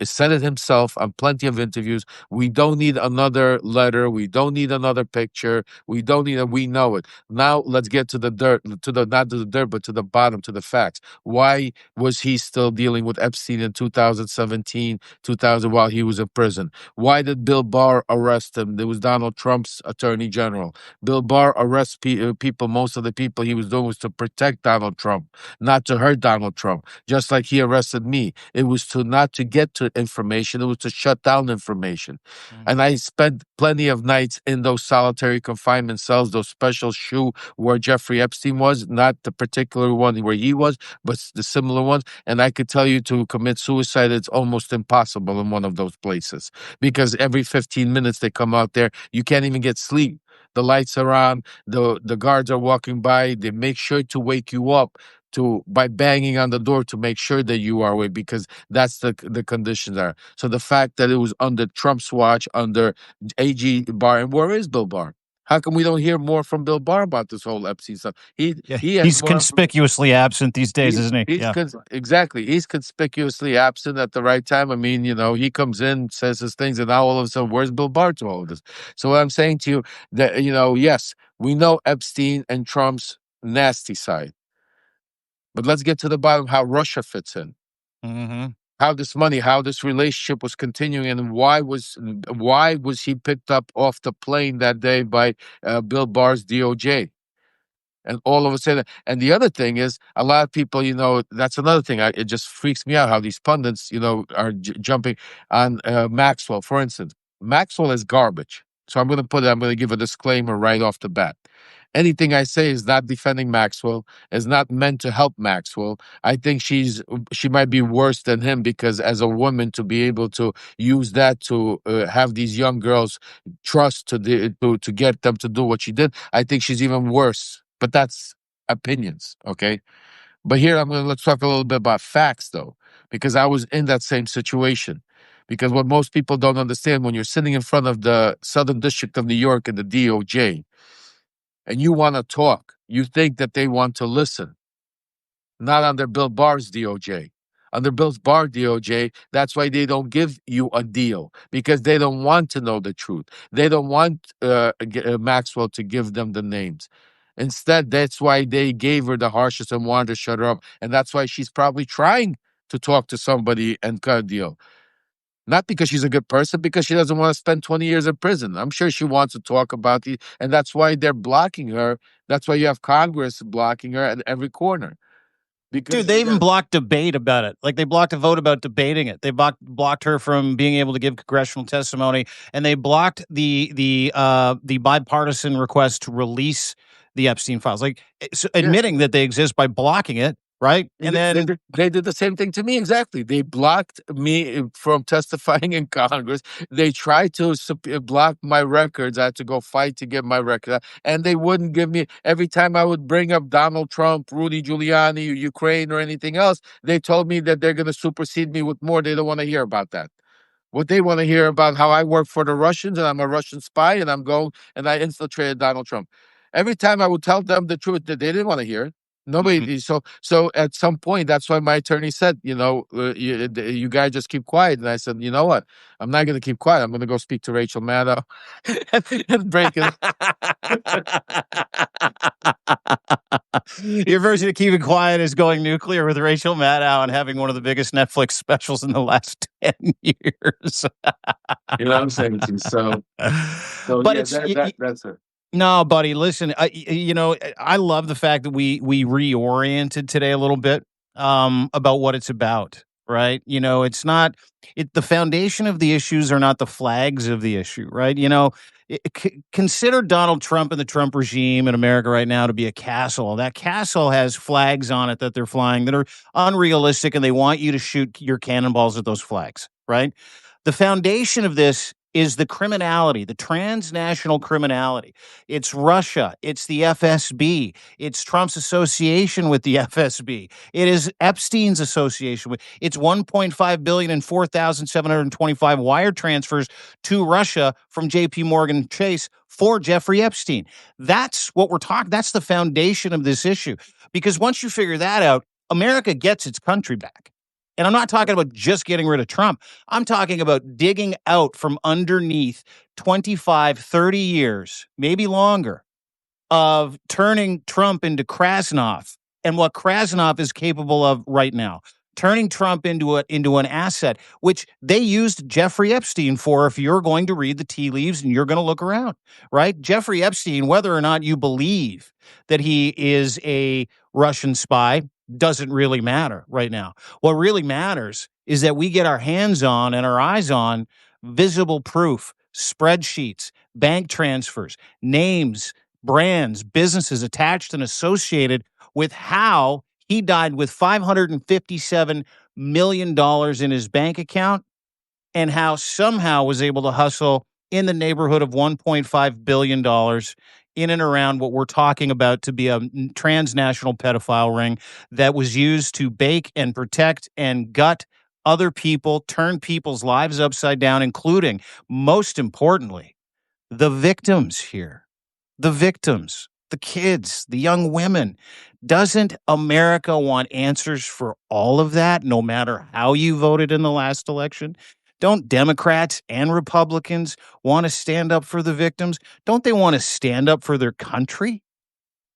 said it himself on plenty of interviews. We don't need another letter. We don't need another picture. We know it. Now let's get to the dirt, not to the dirt, but to the bottom, to the facts. Why was he still dealing with Epstein in 2017 2000, while he was in prison. Why did Bill Barr arrest him? There was Donald Trump's attorney general. Bill Barr arrests people. Most of the people he was doing was to protect Donald Trump, not to hurt Donald Trump. Just like he arrested me, it was to not to get to information. It was to shut down information. And I spent plenty of nights in those solitary confinement cells, those special shoe where Jeffrey Epstein was, not the particular one where he was, but the similar ones. And I could tell you, to commit suicide, it's almost impossible in one of those places, because every 15 minutes they come out there. You can't even get sleep. The lights are on, the guards are walking by. They make sure to wake you up by banging on the door to make sure that you are awake, because that's the conditions are. So the fact that it was under Trump's watch, under AG Barr, and where is Bill Barr? How come we don't hear more from Bill Barr about this whole Epstein stuff? He has He's more conspicuously absent these days, isn't he? He's exactly. He's conspicuously absent at the right time. I mean, he comes in, says his things, and now all of a sudden, where's Bill Barr to all of this? So what I'm saying to you, that yes, we know Epstein and Trump's nasty side, but let's get to the bottom how Russia fits in. Mm-hmm. How this money, how this relationship was continuing, and why was he picked up off the plane that day by Bill Barr's DOJ? And all of a sudden, and the other thing is, a lot of people, that's another thing. It just freaks me out how these pundits, are jumping on Maxwell. For instance, Maxwell is garbage. So I'm going to give a disclaimer right off the bat. Anything I say is not defending Maxwell, is not meant to help Maxwell. I think she might be worse than him, because as a woman, to be able to use that to have these young girls trust to get them to do what she did, I think she's even worse. But that's opinions, okay? But here let's talk a little bit about facts, though, because I was in that same situation. Because what most people don't understand, when you're sitting in front of the Southern District of New York and the DOJ, and you want to talk, you think that they want to listen. Not under Bill Barr's DOJ. Under Bill Barr DOJ, that's why they don't give you a deal, because they don't want to know the truth. They don't want Maxwell to give them the names. Instead, that's why they gave her the harshest and wanted to shut her up. And that's why she's probably trying to talk to somebody and cut a deal. Not because she's a good person, because she doesn't want to spend 20 years in prison. I'm sure she wants to talk about it, and that's why they're blocking her. That's why you have Congress blocking her at every corner. Because, dude, they even blocked debate about it. Like, they blocked a vote about debating it. They blocked her from being able to give congressional testimony, and they blocked the bipartisan request to release the Epstein files. Like, admitting that they exist by blocking it. Right. And then they did the same thing to me. Exactly. They blocked me from testifying in Congress. They tried to block my records. I had to go fight to get my record. And they wouldn't give me, every time I would bring up Donald Trump, Rudy Giuliani, Ukraine, or anything else, they told me that they're going to supersede me with more. They don't want to hear about that. What they want to hear about how I work for the Russians, and I'm a Russian spy, and I infiltrated Donald Trump. Every time I would tell them the truth, that they didn't want to hear it. Nobody. So at some point, that's why my attorney said, you guys just keep quiet. And I said, you know what? I'm not going to keep quiet. I'm going to go speak to Rachel Maddow and break it. Your version of keeping quiet is going nuclear with Rachel Maddow and having one of the biggest Netflix specials in the last 10 years. You know what I'm saying? So but yeah, that's it. No, buddy, listen, I love the fact that we reoriented today a little bit about what it's about, right? It's not the foundation of the issues are not the flags of the issue, right? Consider Donald Trump and the Trump regime in America right now to be a castle. That castle has flags on it that they're flying that are unrealistic, and they want you to shoot your cannonballs at those flags, right? The foundation of this is the criminality, the transnational criminality. It's Russia. It's the FSB. It's Trump's association with the FSB. It is Epstein's association with. It's $1.5 billion and 4,725 wire transfers to Russia from J.P. Morgan Chase for Jeffrey Epstein. That's what we're talking. That's the foundation of this issue. Because once you figure that out, America gets its country back. And I'm not talking about just getting rid of Trump. I'm talking about digging out from underneath 25, 30 years, maybe longer, of turning Trump into Krasnov and what Krasnov is capable of right now. turning Trump into an asset, which they used Jeffrey Epstein for. If you're going to read the tea leaves and you're going to look around, right? Jeffrey Epstein, whether or not you believe that he is a Russian spy, doesn't really matter right now. What really matters is that we get our hands on and our eyes on visible proof, spreadsheets, bank transfers, names, brands, businesses attached and associated with how he died with $557 million in his bank account, and how somehow was able to hustle in the neighborhood of $1.5 billion in and around what we're talking about to be a transnational pedophile ring that was used to bake and protect and gut other people, turn people's lives upside down, including, most importantly, the victims here. The victims, the kids, the young women. Doesn't America want answers for all of that, no matter how you voted in the last election? Don't Democrats and Republicans want to stand up for the victims? Don't they want to stand up for their country?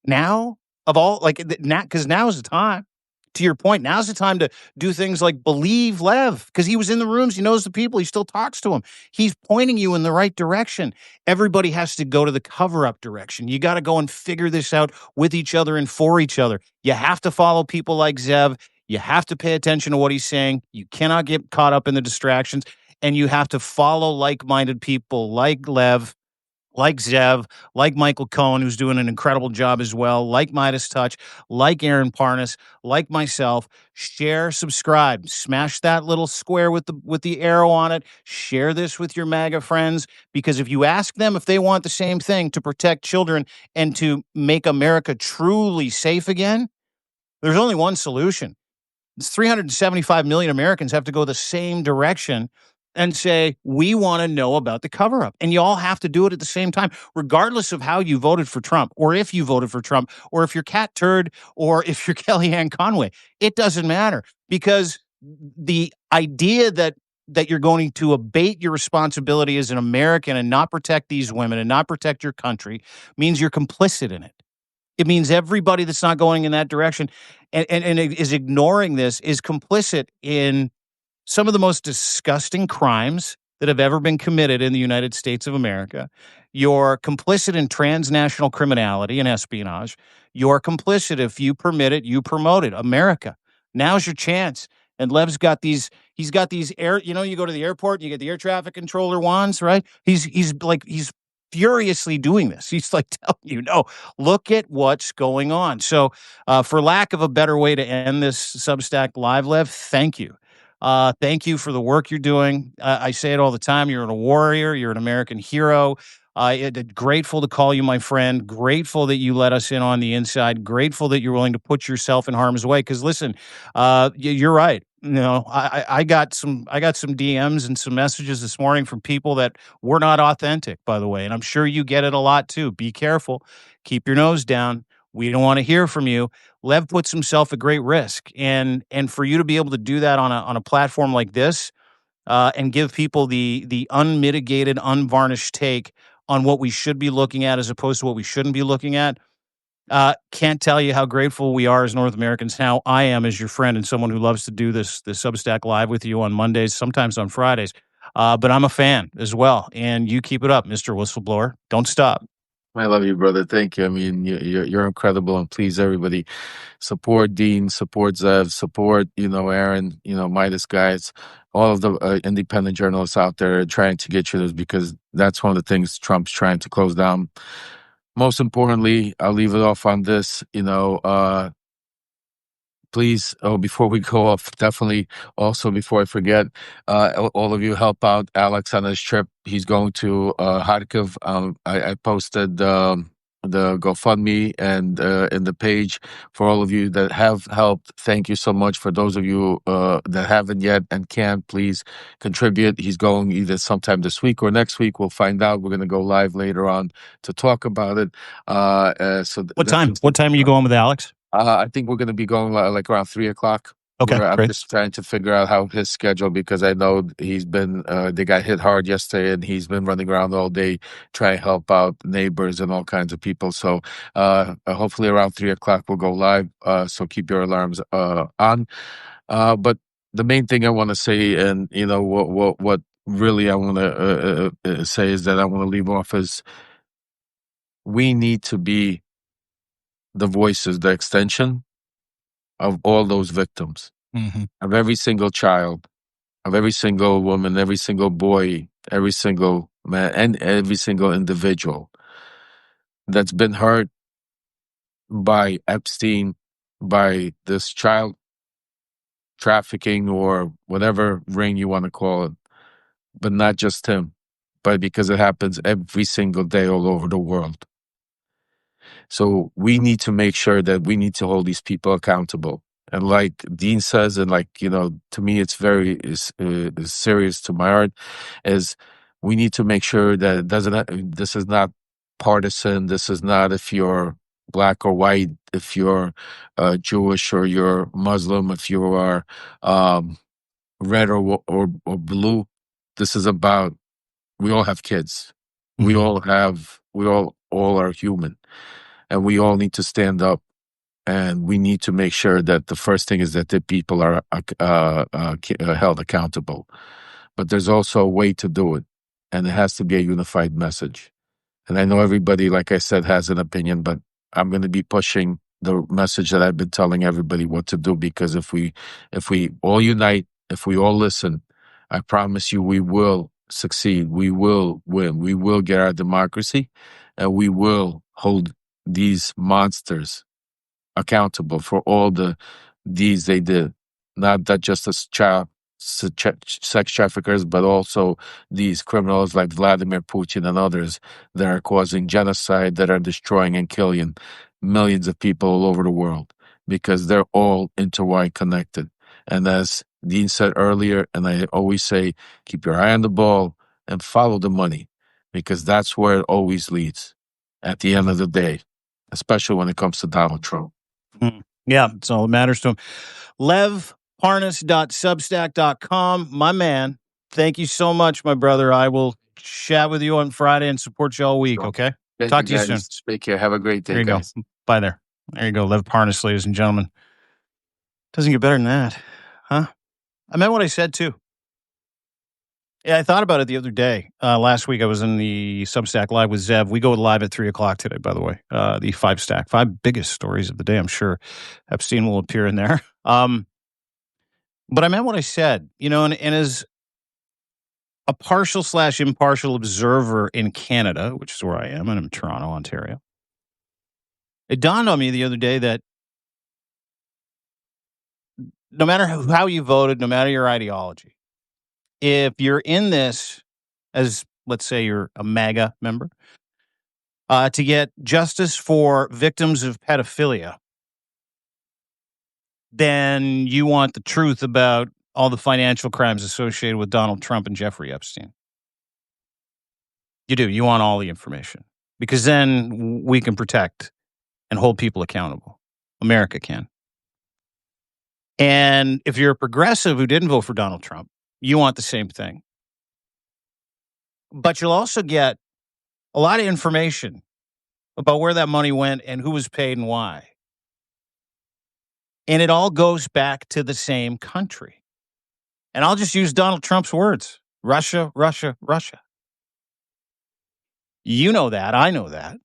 Now, of all, like, now, because now's the time. To your point, now's the time to do things like believe Lev, because he was in the rooms, he knows the people, he still talks to them. He's pointing you in the right direction. Everybody has to go to the cover-up direction. You got to go and figure this out with each other and for each other. You have to follow people like Zev. You have to pay attention to what he's saying. You cannot get caught up in the distractions. And you have to follow like-minded people like Lev, like Zev, like Michael Cohen, who's doing an incredible job as well, like Midas Touch, like Aaron Parnas, like myself. Share, subscribe, smash that little square with the arrow on it. Share this with your MAGA friends, because if you ask them if they want the same thing to protect children and to make America truly safe again, there's only one solution. It's 375 million Americans have to go the same direction and say, we want to know about the cover up. And you all have to do it at the same time, regardless of how you voted for Trump, or if you voted for Trump, or if you're Cat Turd, or if you're Kellyanne Conway. It doesn't matter, because the idea that you're going to abate your responsibility as an American and not protect these women and not protect your country means you're complicit in it. It means everybody that's not going in that direction and is ignoring this is complicit in some of the most disgusting crimes that have ever been committed in the United States of America. You're complicit in transnational criminality and espionage. You're complicit if you permit it, you promote it. America, now's your chance. And Lev's got these, he's got these air, you go to the airport, you get the air traffic controller wands, right? He's furiously doing this. He's like telling you, no, look at what's going on. So for lack of a better way to end this Substack Live, Lev, thank you. Thank you for the work you're doing. I say it all the time. You're a warrior. You're an American hero. Grateful to call you my friend. Grateful that you let us in on the inside. Grateful that you're willing to put yourself in harm's way. Because listen, you're right. I got some DMs and some messages this morning from people that were not authentic, by the way. And I'm sure you get it a lot too. Be careful. Keep your nose down. We don't want to hear from you. Lev puts himself at great risk, and for you to be able to do that on a platform like this, and give people the unmitigated, unvarnished take on what we should be looking at as opposed to what we shouldn't be looking at. Can't tell you how grateful we are as North Americans, how I am as your friend and someone who loves to do this Substack Live with you on Mondays, sometimes on Fridays. But I'm a fan as well, and you keep it up, Mr. Whistleblower. Don't stop. I love you, brother. Thank you. I mean, you're incredible, and please, everybody, support Dean, support Zev, support Aaron, Midas guys, all of the independent journalists out there trying to get you this, because that's one of the things Trump's trying to close down. Most importantly, I'll leave it off on this. Please, before we go off, definitely also before I forget, all of you help out Alex on his trip. He's going to Kharkiv. I posted the GoFundMe and in the page for all of you that have helped. Thank you so much. For those of you that haven't yet and can't, please contribute. He's going either sometime this week or next week. We'll find out. We're going to go live later on to talk about it. What time? What time are you going with Alex? I think we're going to be going like around 3:00. Okay, I'm great. just trying to figure out how his schedule, because I know he's been, they got hit hard yesterday, and he's been running around all day trying to help out neighbors and all kinds of people. So hopefully around 3:00 we'll go live. So keep your alarms on. But the main thing I want to say, and what really I want to say is that I want to leave off is we need to be the voices, the extension of all those victims, of every single child, of every single woman, every single boy, every single man, and every single individual that's been hurt by Epstein, by this child trafficking or whatever ring you want to call it, but not just him, but because it happens every single day all over the world. So we need to make sure that we need to hold these people accountable. And like Dean says, and to me, it's very is serious to my heart, is we need to make sure that this is not partisan. This is not if you're black or white, if you're Jewish or you're Muslim, if you are red or blue. This is about we all have kids. We all are human, and we all need to stand up, and we need to make sure that the first thing is that the people are held accountable. But there's also a way to do it, and it has to be a unified message. And I know everybody, like I said, has an opinion, but I'm going to be pushing the message that I've been telling everybody what to do, because if we all unite, if we all listen, I promise you we will succeed. We will win. We will get our democracy, and we will hold these monsters accountable for all the deeds they did. Not that just as sex traffickers, but also these criminals like Vladimir Putin and others that are causing genocide, that are destroying and killing millions of people all over the world, because they're all intertwined, connected. And as Dean said earlier, and I always say, keep your eye on the ball and follow the money, because that's where it always leads at the end of the day, especially when it comes to Donald Trump. Yeah, it's all that matters to him. LevParnas.substack.com. My man, thank you so much, my brother. I will chat with you on Friday and support you all week, okay? Talk to you soon. Take care. Have a great day, There you guys. go. Bye there. There you go. Lev Parnas, ladies and gentlemen. Doesn't get better than that, huh? I meant what I said, too. Yeah, I thought about it the other day. Last week, I was in the Substack Live with Zev. We go live at 3 o'clock today, by the way. The 5 biggest stories of the day. I'm sure Epstein will appear in there. But I meant what I said, and as a partial/impartial observer in Canada, which is where I am, and I'm in Toronto, Ontario, it dawned on me the other day that no matter how you voted, no matter your ideology, if you're in this as, let's say, you're a MAGA member, to get justice for victims of pedophilia, then you want the truth about all the financial crimes associated with Donald Trump and Jeffrey Epstein. You do. You want all the information, because then we can protect and hold people accountable. America can. And if you're a progressive who didn't vote for Donald Trump, you want the same thing. But you'll also get a lot of information about where that money went and who was paid and why. And it all goes back to the same country. And I'll just use Donald Trump's words: Russia, Russia, Russia. You know that. I know that.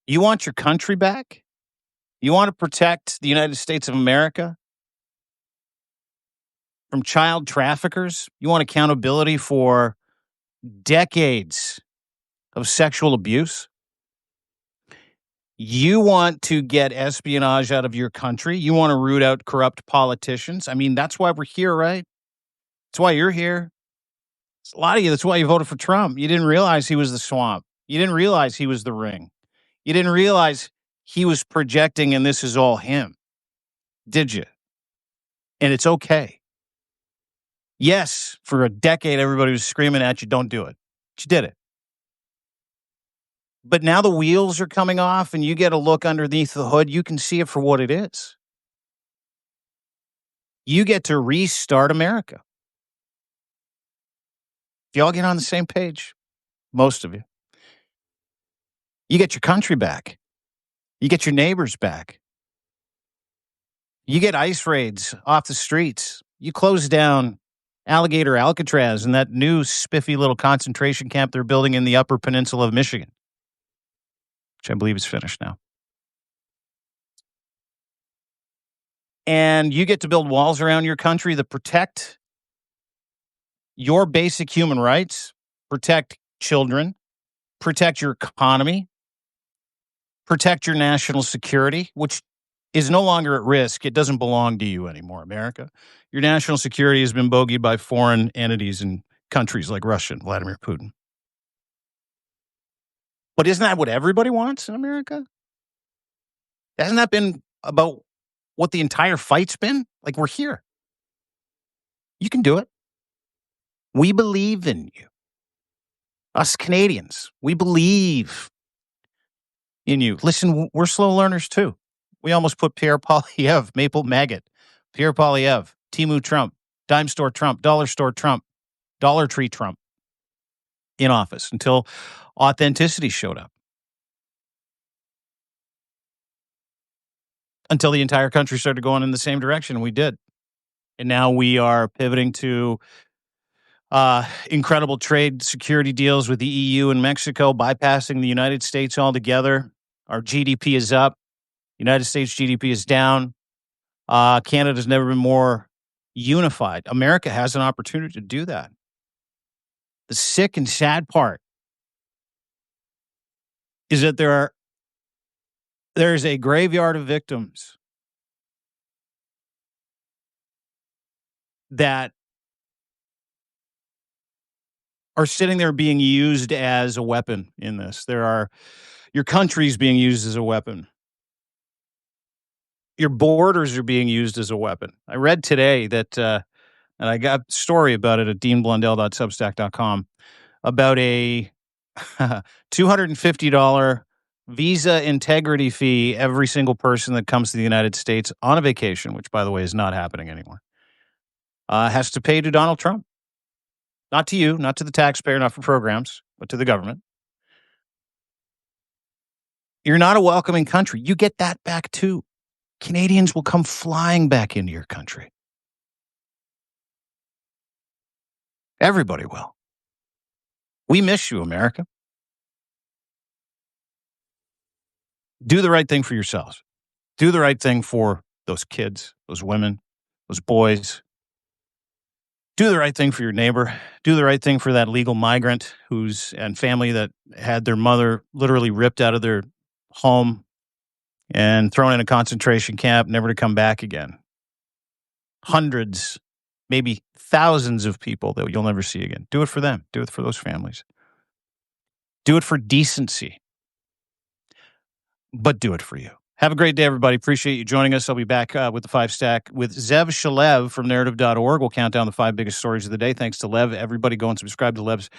You want your country back? You want to protect the United States of America from child traffickers? You want accountability for decades of sexual abuse? You want to get espionage out of your country? You want to root out corrupt politicians? I mean, that's why we're here, right? That's why you're here. A lot of you, that's why you voted for Trump. You didn't realize he was the swamp. You didn't realize he was the ring. You didn't realize he was projecting and this is all him. Did you? And it's okay. Yes, for a decade, everybody was screaming at you, don't do it. But you did it. But now the wheels are coming off and you get a look underneath the hood. You can see it for what it is. You get to restart America. If y'all get on the same page, most of you, you get your country back. You get your neighbors back. You get ICE raids off the streets. You close down Alligator Alcatraz and that new spiffy little concentration camp they're building in the Upper Peninsula of Michigan, which I believe is finished now. And you get to build walls around your country that protect your basic human rights, protect children, protect your economy, protect your national security, which is no longer at risk. It doesn't belong to you anymore, America. Your national security has been bogeyed by foreign entities and countries like Russia and Vladimir Putin. But isn't that what everybody wants in America? Hasn't that been about what the entire fight's been? Like, we're here. You can do it. We believe in you. Us Canadians, we believe in you. Listen, we're slow learners too. We almost put Pierre Poilievre, Maple Maggot, Pierre Poilievre, Timu Trump, Dime Store Trump, Dollar Store Trump, Dollar Tree Trump in office until authenticity showed up. Until the entire country started going in the same direction, and we did. And now we are pivoting to incredible trade security deals with the EU and Mexico, bypassing the United States altogether. Our GDP is up. United States GDP is down. Canada's never been more unified. America has an opportunity to do that. The sick and sad part is that there's a graveyard of victims that are sitting there being used as a weapon in this. Your country's being used as a weapon. Your borders are being used as a weapon. I read today that, and I got a story about it at deanblundell.substack.com, about a $250 visa integrity fee every single person that comes to the United States on a vacation, which, by the way, is not happening anymore, has to pay to Donald Trump. Not to you, not to the taxpayer, not for programs, but to the government. You're not a welcoming country. You get that back too. Canadians will come flying back into your country. Everybody will. We miss you, America. Do the right thing for yourselves. Do the right thing for those kids, those women, those boys. Do the right thing for your neighbor. Do the right thing for that legal migrant and family that had their mother literally ripped out of their home and thrown in a concentration camp, never to come back again. Hundreds, maybe thousands of people that you'll never see again. Do it for them. Do it for those families. Do it for decency. But do it for you. Have a great day, everybody. Appreciate you joining us. I'll be back with the 5 Stack with Zev Shalev from narrative.org. We'll count down the 5 biggest stories of the day. Thanks to Lev. Everybody go and subscribe to Lev's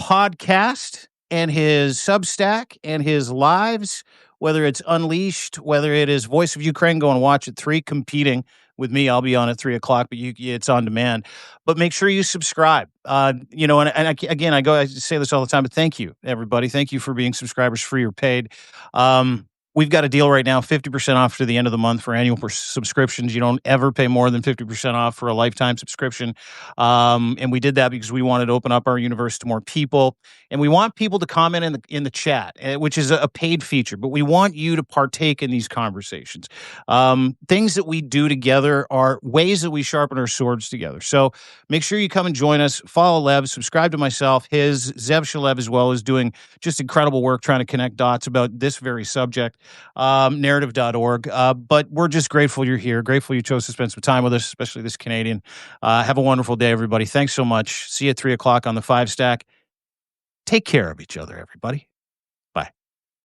podcast and his Substack and his lives, whether it's Unleashed, whether it is Voice of Ukraine. Go and watch at 3, competing with me. I'll be on at 3 o'clock, but it's on demand. But make sure you subscribe. I say this all the time, but thank you, everybody. Thank you for being subscribers, free or paid. We've got a deal right now, 50% off to the end of the month for annual subscriptions. You don't ever pay more than 50% off for a lifetime subscription. And we did that because we wanted to open up our universe to more people. And we want people to comment in the chat, which is a paid feature. But we want you to partake in these conversations. Things that we do together are ways that we sharpen our swords together. So make sure you come and join us. Follow Lev, subscribe to myself. His Zev Shalev as well is doing just incredible work trying to connect dots about this very subject. Narrative.org. But we're just grateful you're here. Grateful you chose to spend some time with us, especially this Canadian. Have a wonderful day, everybody. Thanks so much. See you at 3 o'clock on the 5 Stack. Take care of each other, everybody.